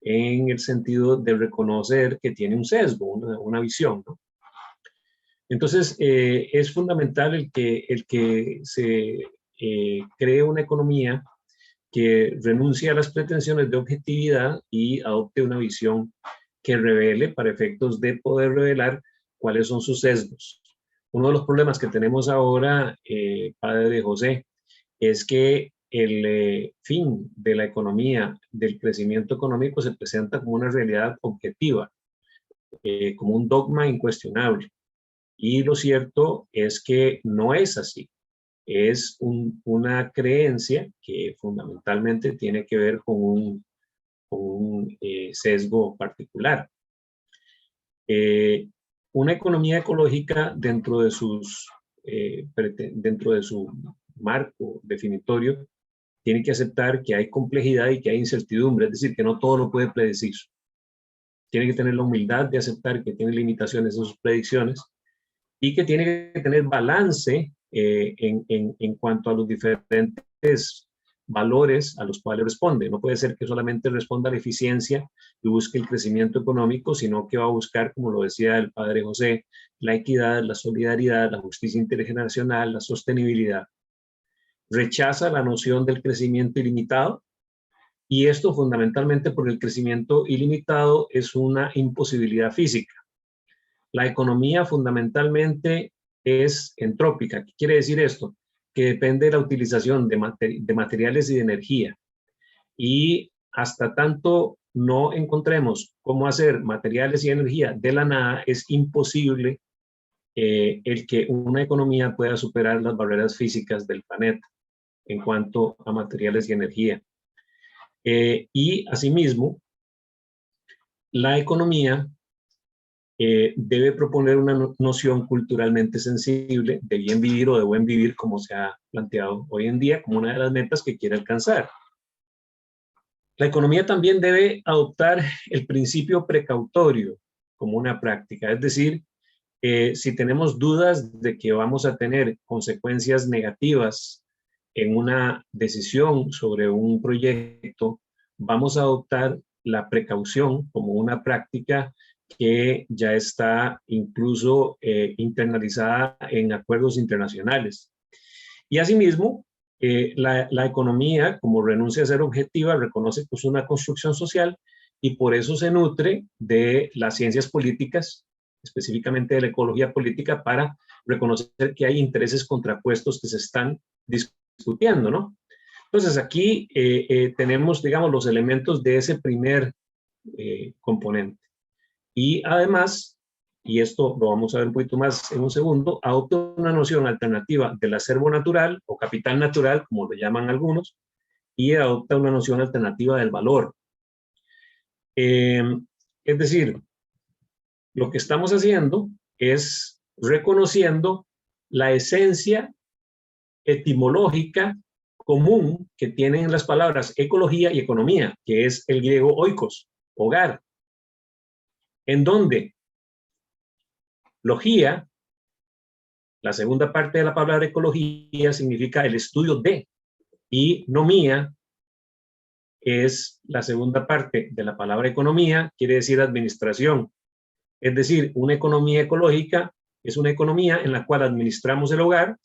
en el sentido de reconocer que tiene un sesgo, una visión, ¿no? Entonces, es fundamental el que se cree una economía que renuncie a las pretensiones de objetividad y adopte una visión que revele, para efectos de poder revelar, cuáles son sus sesgos. Uno de los problemas que tenemos ahora, padre José, es que el fin de la economía, del crecimiento económico, se presenta como una realidad objetiva, como un dogma incuestionable. Y lo cierto es que no es así. Es una creencia que fundamentalmente tiene que ver con un sesgo particular. Una economía ecológica, dentro de su marco definitorio, tiene que aceptar que hay complejidad y que hay incertidumbre, es decir, que no todo lo puede predecir. Tiene que tener la humildad de aceptar que tiene limitaciones en sus predicciones y que tiene que tener balance en cuanto a los diferentes valores a los cuales responde. No puede ser que solamente responda a la eficiencia y busque el crecimiento económico, sino que va a buscar, como lo decía el padre José, la equidad, la solidaridad, la justicia intergeneracional, la sostenibilidad. Rechaza la noción del crecimiento ilimitado, y esto fundamentalmente porque el crecimiento ilimitado es una imposibilidad física. La economía fundamentalmente es entrópica. ¿Qué quiere decir esto? Que depende de la utilización de materiales y de energía. Y hasta tanto no encontremos cómo hacer materiales y energía de la nada, es imposible el que una economía pueda superar las barreras físicas del planeta en cuanto a materiales y energía. Y asimismo, la economía debe proponer una noción culturalmente sensible de bien vivir o de buen vivir, como se ha planteado hoy en día como una de las metas que quiere alcanzar. La economía también debe adoptar el principio precautorio como una práctica, es decir, si tenemos dudas de que vamos a tener consecuencias negativas en una decisión sobre un proyecto, vamos a adoptar la precaución como una práctica que ya está incluso internalizada en acuerdos internacionales. Y asimismo, la economía, como renuncia a ser objetiva, reconoce que es una construcción social y por eso se nutre de las ciencias políticas, específicamente de la ecología política, para reconocer que hay intereses contrapuestos que se están discutiendo, ¿no? Entonces aquí tenemos, digamos, los elementos de ese primer componente. Y además, y esto lo vamos a ver un poquito más en un segundo, adopta una noción alternativa del acervo natural o capital natural, como lo llaman algunos, y adopta una noción alternativa del valor. Es decir, lo que estamos haciendo es reconociendo la esencia etimológica común que tienen las palabras ecología y economía, que es el griego oikos, hogar, en donde logía, la segunda parte de la palabra ecología, significa el estudio de, y nomía es la segunda parte de la palabra economía, quiere decir administración. Es decir, una economía ecológica es una economía en la cual administramos el hogar,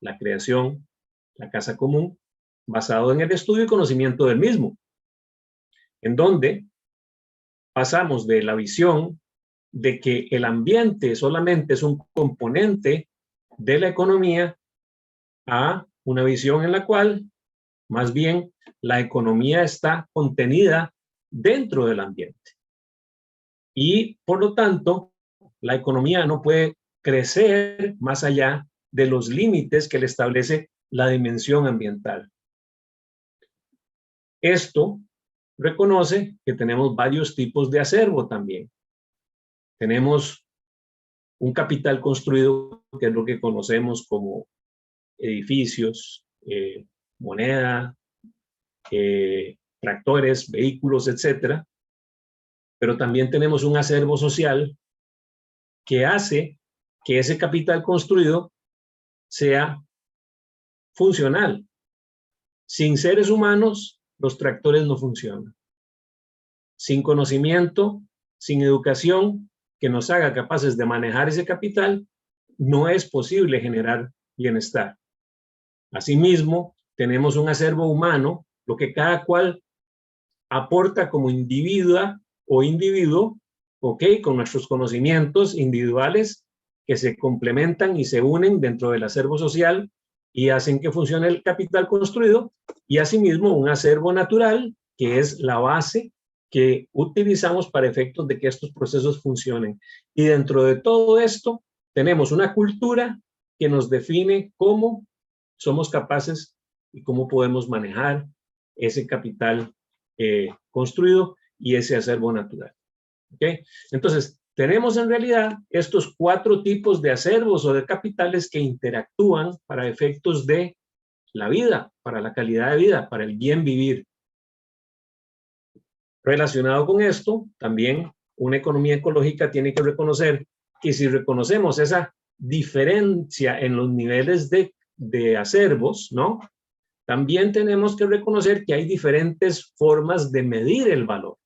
la creación, la casa común, basado en el estudio y conocimiento del mismo, en donde pasamos de la visión de que el ambiente solamente es un componente de la economía a una visión en la cual, más bien, la economía está contenida dentro del ambiente. Y, por lo tanto, la economía no puede crecer más allá de los límites que le establece la dimensión ambiental. Esto reconoce que tenemos varios tipos de acervo también. Tenemos un capital construido, que es lo que conocemos como edificios, moneda, tractores, vehículos, etcétera. Pero también tenemos un acervo social que hace que ese capital construido sea funcional. Sin seres humanos, los tractores no funcionan. Sin conocimiento, sin educación que nos haga capaces de manejar ese capital, no es posible generar bienestar. Asimismo, tenemos un acervo humano, lo que cada cual aporta como individuo o individuo, ¿ok? Con nuestros conocimientos individuales que se complementan y se unen dentro del acervo social y hacen que funcione el capital construido, y asimismo un acervo natural, que es la base que utilizamos para efectos de que estos procesos funcionen. Y dentro de todo esto tenemos una cultura que nos define cómo somos capaces y cómo podemos manejar ese capital construido y ese acervo natural. ¿Okay? Entonces, tenemos en realidad estos 4 tipos de acervos o de capitales que interactúan para efectos de la vida, para la calidad de vida, para el bien vivir. Relacionado con esto, también una economía ecológica tiene que reconocer que si reconocemos esa diferencia en los niveles de acervos, ¿no? También tenemos que reconocer que hay diferentes formas de medir el valor.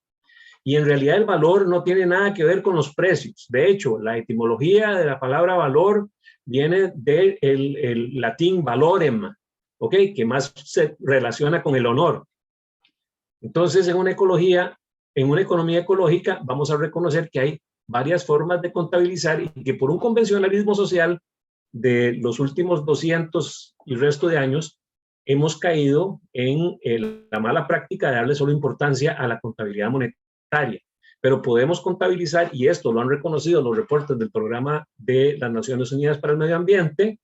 Y en realidad el valor no tiene nada que ver con los precios. De hecho, la etimología de la palabra valor viene del latín valorem, ¿ok? Que más se relaciona con el honor. Entonces, en una economía ecológica, vamos a reconocer que hay varias formas de contabilizar y que por un convencionalismo social de los últimos 200 y resto de años, hemos caído en la mala práctica de darle solo importancia a la contabilidad monetaria. Pero podemos contabilizar, y esto lo han reconocido los reportes del Programa de las Naciones Unidas para el Medio Ambiente,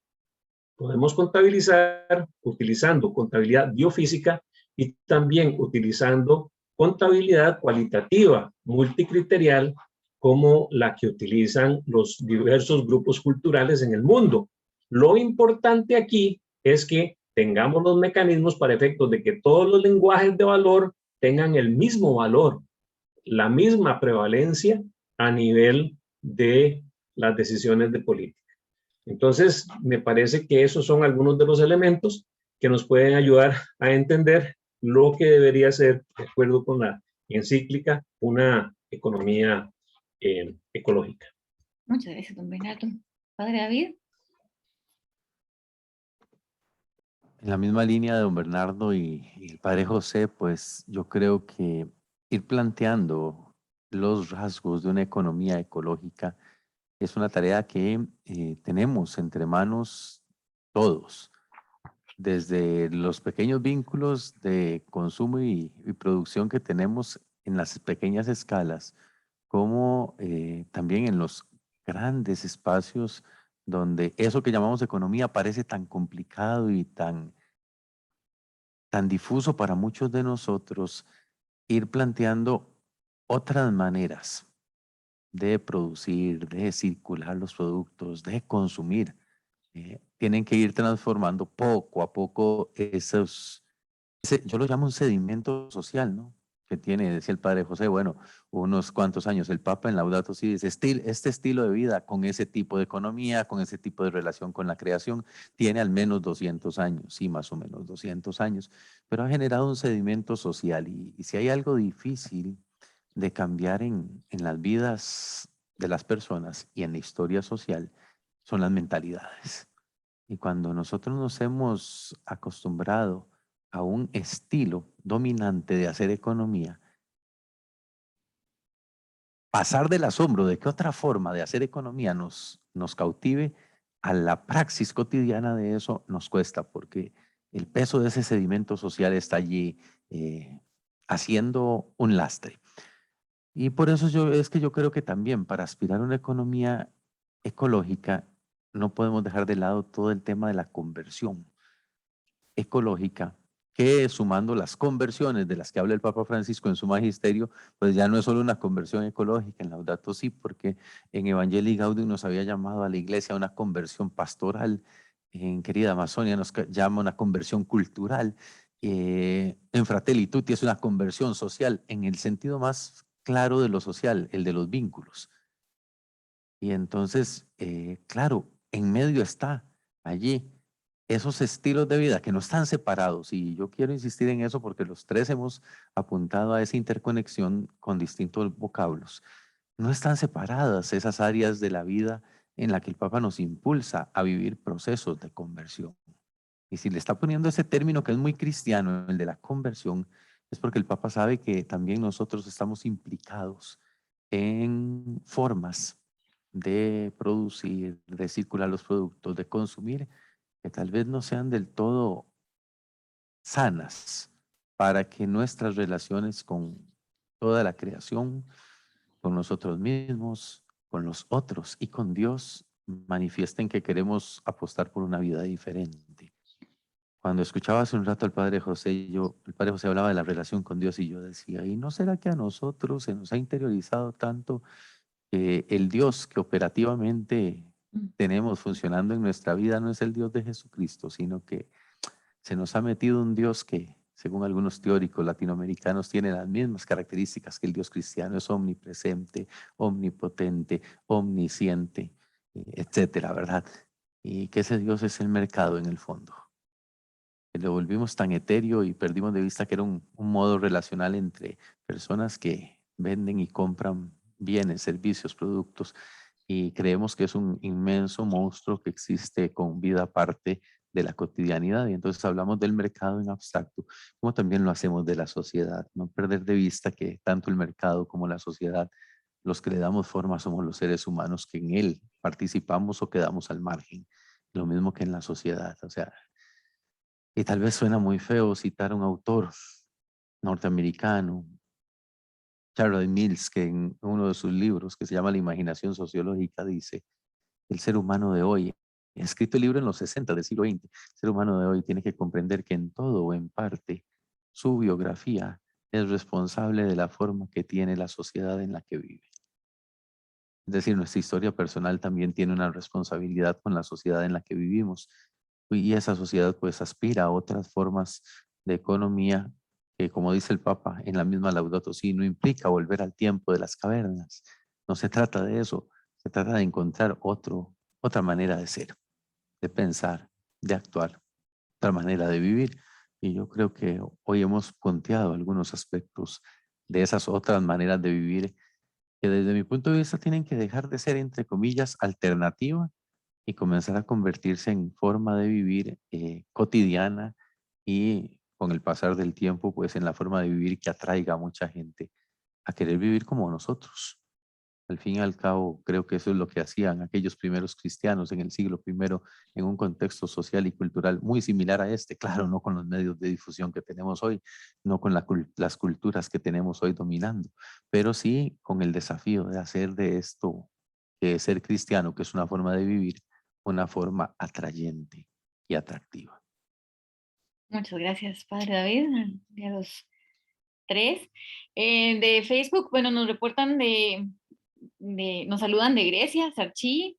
podemos contabilizar utilizando contabilidad biofísica y también utilizando contabilidad cualitativa multicriterial como la que utilizan los diversos grupos culturales en el mundo. Lo importante aquí es que tengamos los mecanismos para efectos de que todos los lenguajes de valor tengan el mismo valor, la misma prevalencia a nivel de las decisiones de política. Entonces, me parece que esos son algunos de los elementos que nos pueden ayudar a entender lo que debería ser, de acuerdo con la encíclica, una economía ecológica. Muchas gracias, don Bernardo. Padre David. En la misma línea de don Bernardo y el padre José, pues yo creo que ir planteando los rasgos de una economía ecológica es una tarea que tenemos entre manos todos, desde los pequeños vínculos de consumo y producción que tenemos en las pequeñas escalas, como también en los grandes espacios donde eso que llamamos economía parece tan complicado y tan difuso para muchos de nosotros, ir planteando otras maneras de producir, de circular los productos, de consumir. Tienen que ir transformando poco a poco yo lo llamo un sedimento social, ¿no? Que tiene, decía el padre José, bueno, unos cuantos años, el Papa en Laudato Si dice, este estilo de vida con ese tipo de economía, con ese tipo de relación con la creación, tiene al menos 200 años, sí, más o menos 200 años, pero ha generado un sedimento social y si hay algo difícil de cambiar en las vidas de las personas y en la historia social son las mentalidades. Y cuando nosotros nos hemos acostumbrado a un estilo dominante de hacer economía, pasar del asombro de qué otra forma de hacer economía nos cautive a la praxis cotidiana de eso nos cuesta, porque el peso de ese sedimento social está allí haciendo un lastre. Y por eso es que yo creo que también para aspirar a una economía ecológica no podemos dejar de lado todo el tema de la conversión ecológica, que sumando las conversiones de las que habla el Papa Francisco en su magisterio, pues ya no es solo una conversión ecológica en Laudato Si, porque en Evangelii Gaudium nos había llamado a la iglesia a una conversión pastoral, en Querida Amazonia nos llama una conversión cultural, en Fratelli Tutti es una conversión social, en el sentido más claro de lo social, el de los vínculos. Y entonces, claro, en medio está allí esos estilos de vida que no están separados. Y yo quiero insistir en eso porque los tres hemos apuntado a esa interconexión con distintos vocablos. No están separadas esas áreas de la vida en la que el Papa nos impulsa a vivir procesos de conversión. Y si le está poniendo ese término que es muy cristiano, el de la conversión, es porque el Papa sabe que también nosotros estamos implicados en formas de producir, de circular los productos, de consumir, que tal vez no sean del todo sanas para que nuestras relaciones con toda la creación, con nosotros mismos, con los otros y con Dios manifiesten que queremos apostar por una vida diferente. Cuando escuchaba hace un rato al Padre José, el Padre José hablaba de la relación con Dios y yo decía, ¿y no será que a nosotros se nos ha interiorizado tanto el Dios que operativamente tenemos funcionando en nuestra vida no es el Dios de Jesucristo, sino que se nos ha metido un Dios que, según algunos teóricos latinoamericanos, tiene las mismas características que el Dios cristiano, es omnipresente, omnipotente, omnisciente, etcétera, ¿verdad? Y que ese Dios es el mercado en el fondo. Que lo volvimos tan etéreo y perdimos de vista que era un modo relacional entre personas que venden y compran bienes, servicios, productos, y creemos que es un inmenso monstruo que existe con vida aparte de la cotidianidad. Y entonces hablamos del mercado en abstracto, como también lo hacemos de la sociedad. No perder de vista que tanto el mercado como la sociedad, los que le damos forma somos los seres humanos que en él participamos o quedamos al margen. Lo mismo que en la sociedad. O sea, y tal vez suena muy feo citar a un autor norteamericano, Charles Mills, que en uno de sus libros, que se llama La imaginación sociológica, dice, el ser humano de hoy, ha escrito el libro en los 60 del siglo XX, el ser humano de hoy tiene que comprender que en todo o en parte su biografía es responsable de la forma que tiene la sociedad en la que vive. Es decir, nuestra historia personal también tiene una responsabilidad con la sociedad en la que vivimos. Y esa sociedad pues aspira a otras formas de economía que, como dice el Papa en la misma Laudato Si, no implica volver al tiempo de las cavernas. No se trata de eso, se trata de encontrar otra manera de ser, de pensar, de actuar, otra manera de vivir. Y yo creo que hoy hemos punteado algunos aspectos de esas otras maneras de vivir que desde mi punto de vista tienen que dejar de ser, entre comillas, alternativa y comenzar a convertirse en forma de vivir cotidiana y con el pasar del tiempo, pues en la forma de vivir que atraiga a mucha gente a querer vivir como nosotros. Al fin y al cabo, creo que eso es lo que hacían aquellos primeros cristianos en el siglo I en un contexto social y cultural muy similar a este, claro, no con los medios de difusión que tenemos hoy, no con las culturas que tenemos hoy dominando, pero sí con el desafío de hacer de esto, de ser cristiano, que es una forma de vivir, una forma atrayente y atractiva. Muchas gracias, Padre David, y a los tres. De Facebook, bueno, nos reportan nos saludan de Grecia, Sarchi.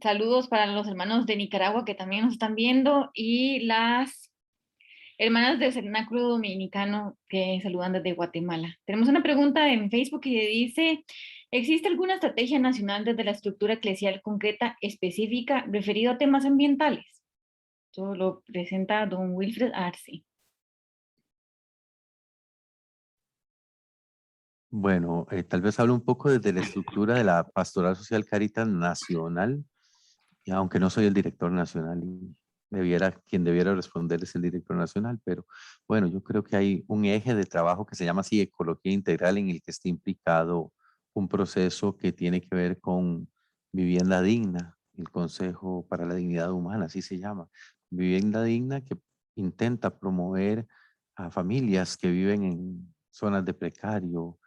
Saludos para los hermanos de Nicaragua que también nos están viendo y las hermanas del Cenáculo Dominicano que saludan desde Guatemala. Tenemos una pregunta en Facebook que dice, ¿existe alguna estrategia nacional desde la estructura eclesial concreta específica referido a temas ambientales? Esto lo presenta don Wilfred Arce. Bueno, tal vez hablo un poco desde la estructura de la Pastoral Social Caritas Nacional, y aunque no soy el director nacional y quien debiera responder es el director nacional, pero bueno, yo creo que hay un eje de trabajo que se llama así Ecología Integral, en el que está implicado un proceso que tiene que ver con vivienda digna, el Consejo para la Dignidad Humana, así se llama. Vivienda digna, que intenta promover a familias que viven en zonas de precario,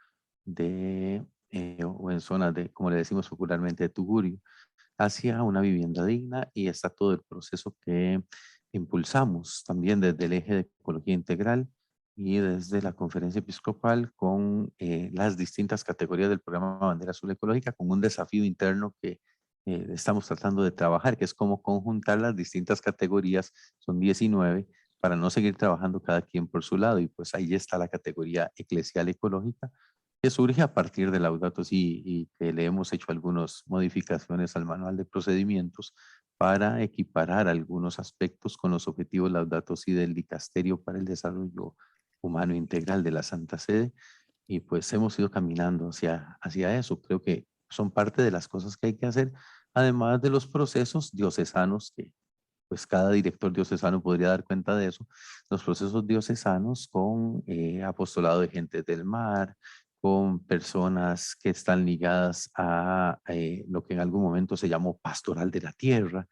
o en zonas de, como le decimos popularmente, de tugurio, hacia una vivienda digna, y está todo el proceso que impulsamos también desde el eje de ecología integral y desde la conferencia episcopal con las distintas categorías del programa Bandera Azul Ecológica, con un desafío interno que estamos tratando de trabajar, que es cómo conjuntar las distintas categorías, son 19, para no seguir trabajando cada quien por su lado. Y pues ahí está la categoría eclesial ecológica, que surge a partir de Laudato Si, y que le hemos hecho algunas modificaciones al manual de procedimientos para equiparar algunos aspectos con los objetivos Laudato Si del Dicasterio para el Desarrollo Humano Integral de la Santa Sede. Y pues hemos ido caminando hacia eso. Creo que son parte de las cosas que hay que hacer, además de los procesos diocesanos, que pues cada director diocesano podría dar cuenta de eso, los procesos diocesanos con apostolado de gentes del mar, con personas que están ligadas a lo que en algún momento se llamó pastoral de la tierra,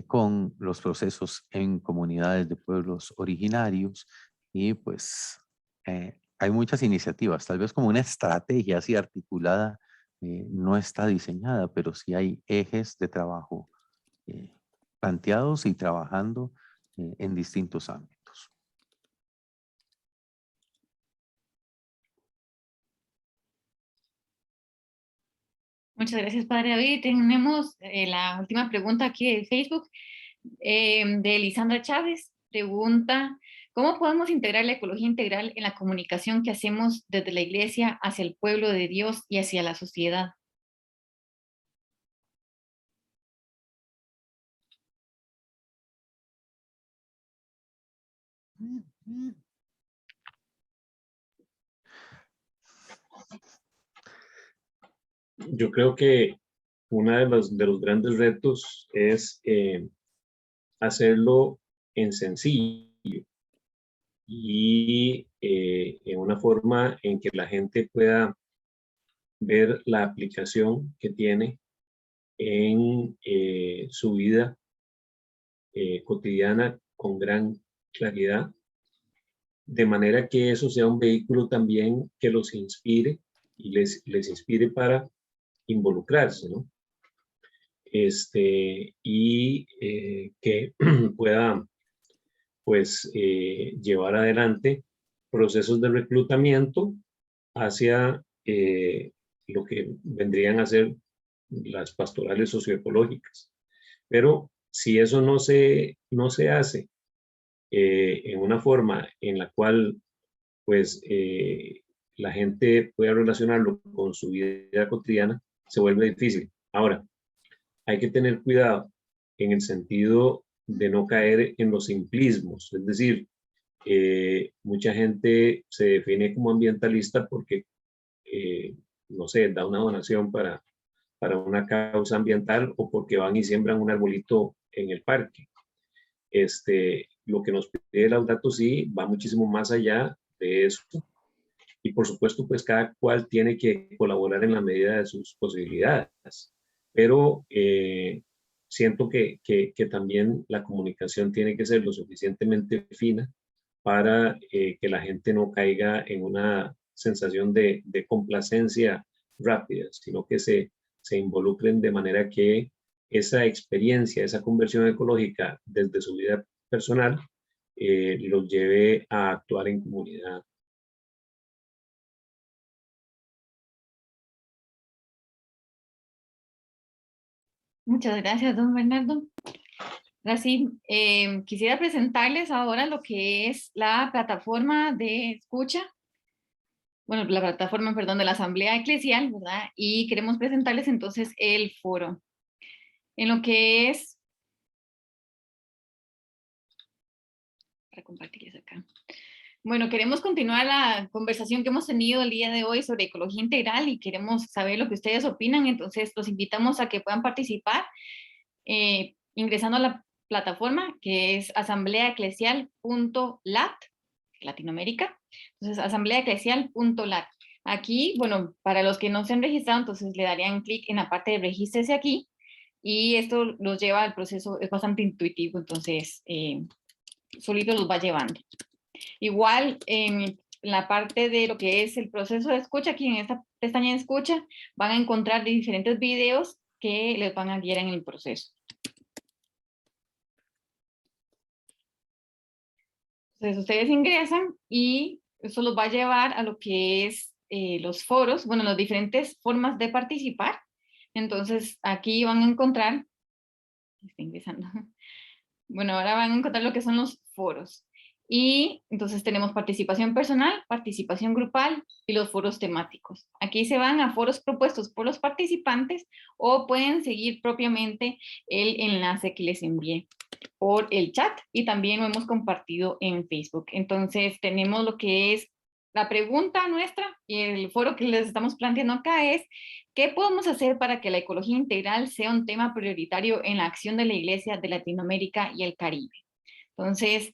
con los procesos en comunidades de pueblos originarios, y pues hay muchas iniciativas, tal vez como una estrategia así articulada no está diseñada, pero sí hay ejes de trabajo planteados y trabajando en distintos ámbitos. Muchas gracias, Padre David. Tenemos la última pregunta aquí de Facebook, de Elisandra Chávez. Pregunta, ¿cómo podemos integrar la ecología integral en la comunicación que hacemos desde la Iglesia hacia el pueblo de Dios y hacia la sociedad? Yo creo que uno de los grandes retos es hacerlo en sencillo y en una forma en que la gente pueda ver la aplicación que tiene en su vida cotidiana con gran claridad, de manera que eso sea un vehículo también que los inspire y les inspire para involucrarse, ¿no? Y que pueda, pues, llevar adelante procesos de reclutamiento hacia lo que vendrían a ser las pastorales socioecológicas. Pero si eso no se hace en una forma en la cual pues la gente pueda relacionarlo con su vida cotidiana, se vuelve difícil. Ahora, hay que tener cuidado en el sentido de no caer en los simplismos, es decir, mucha gente se define como ambientalista porque, no sé, da una donación para una causa ambiental o porque van y siembran un arbolito en el parque. Lo que nos pide Laudato Si va muchísimo más allá de eso. Y por supuesto, pues cada cual tiene que colaborar en la medida de sus posibilidades. Pero siento que también la comunicación tiene que ser lo suficientemente fina para que la gente no caiga en una sensación de complacencia rápida, sino que se involucren de manera que esa experiencia, esa conversión ecológica desde su vida personal, los lleve a actuar en comunidad. Muchas gracias, don Bernardo. Ahora sí, quisiera presentarles ahora lo que es la plataforma de escucha, bueno, la plataforma, perdón, de la Asamblea Eclesial, ¿verdad? Y queremos presentarles entonces el foro. En lo que es, para compartirles acá. Bueno, queremos continuar la conversación que hemos tenido el día de hoy sobre ecología integral y queremos saber lo que ustedes opinan, entonces los invitamos a que puedan participar ingresando a la plataforma que es asambleaeclesial.lat, Latinoamérica, entonces asambleaeclesial.lat. Aquí, bueno, para los que no se han registrado, entonces le darían clic en la parte de regístrese aquí y esto los lleva al proceso, es bastante intuitivo, entonces solito los va llevando. Igual en la parte de lo que es el proceso de escucha, aquí en esta pestaña de escucha, van a encontrar diferentes videos que les van a guiar en el proceso. Entonces ustedes ingresan y eso los va a llevar a lo que es los foros, bueno, las diferentes formas de participar. Entonces aquí van a encontrar, está ingresando, bueno, ahora van a encontrar lo que son los foros. Y entonces tenemos participación personal, participación grupal y los foros temáticos. Aquí se van a foros propuestos por los participantes o pueden seguir propiamente el enlace que les envié por el chat y también lo hemos compartido en Facebook. Entonces tenemos lo que es la pregunta nuestra y el foro que les estamos planteando acá es ¿qué podemos hacer para que la ecología integral sea un tema prioritario en la acción de la Iglesia de Latinoamérica y el Caribe? Entonces,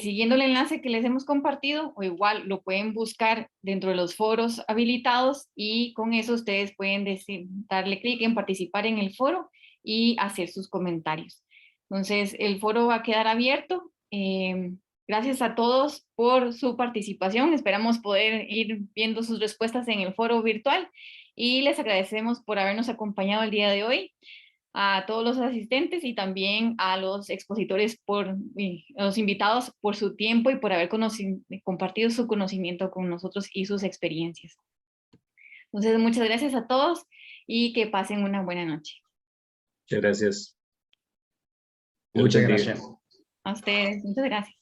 siguiendo el enlace que les hemos compartido, o igual lo pueden buscar dentro de los foros habilitados y con eso ustedes pueden darle clic en participar en el foro y hacer sus comentarios. Entonces, el foro va a quedar abierto. Gracias a todos por su participación. Esperamos poder ir viendo sus respuestas en el foro virtual y les agradecemos por habernos acompañado el día de hoy, a todos los asistentes y también a los expositores, a los invitados por su tiempo y por haber compartido su conocimiento con nosotros y sus experiencias. Entonces, muchas gracias a todos y que pasen una buena noche. Muchas gracias. Muchas gracias. A ustedes, muchas gracias.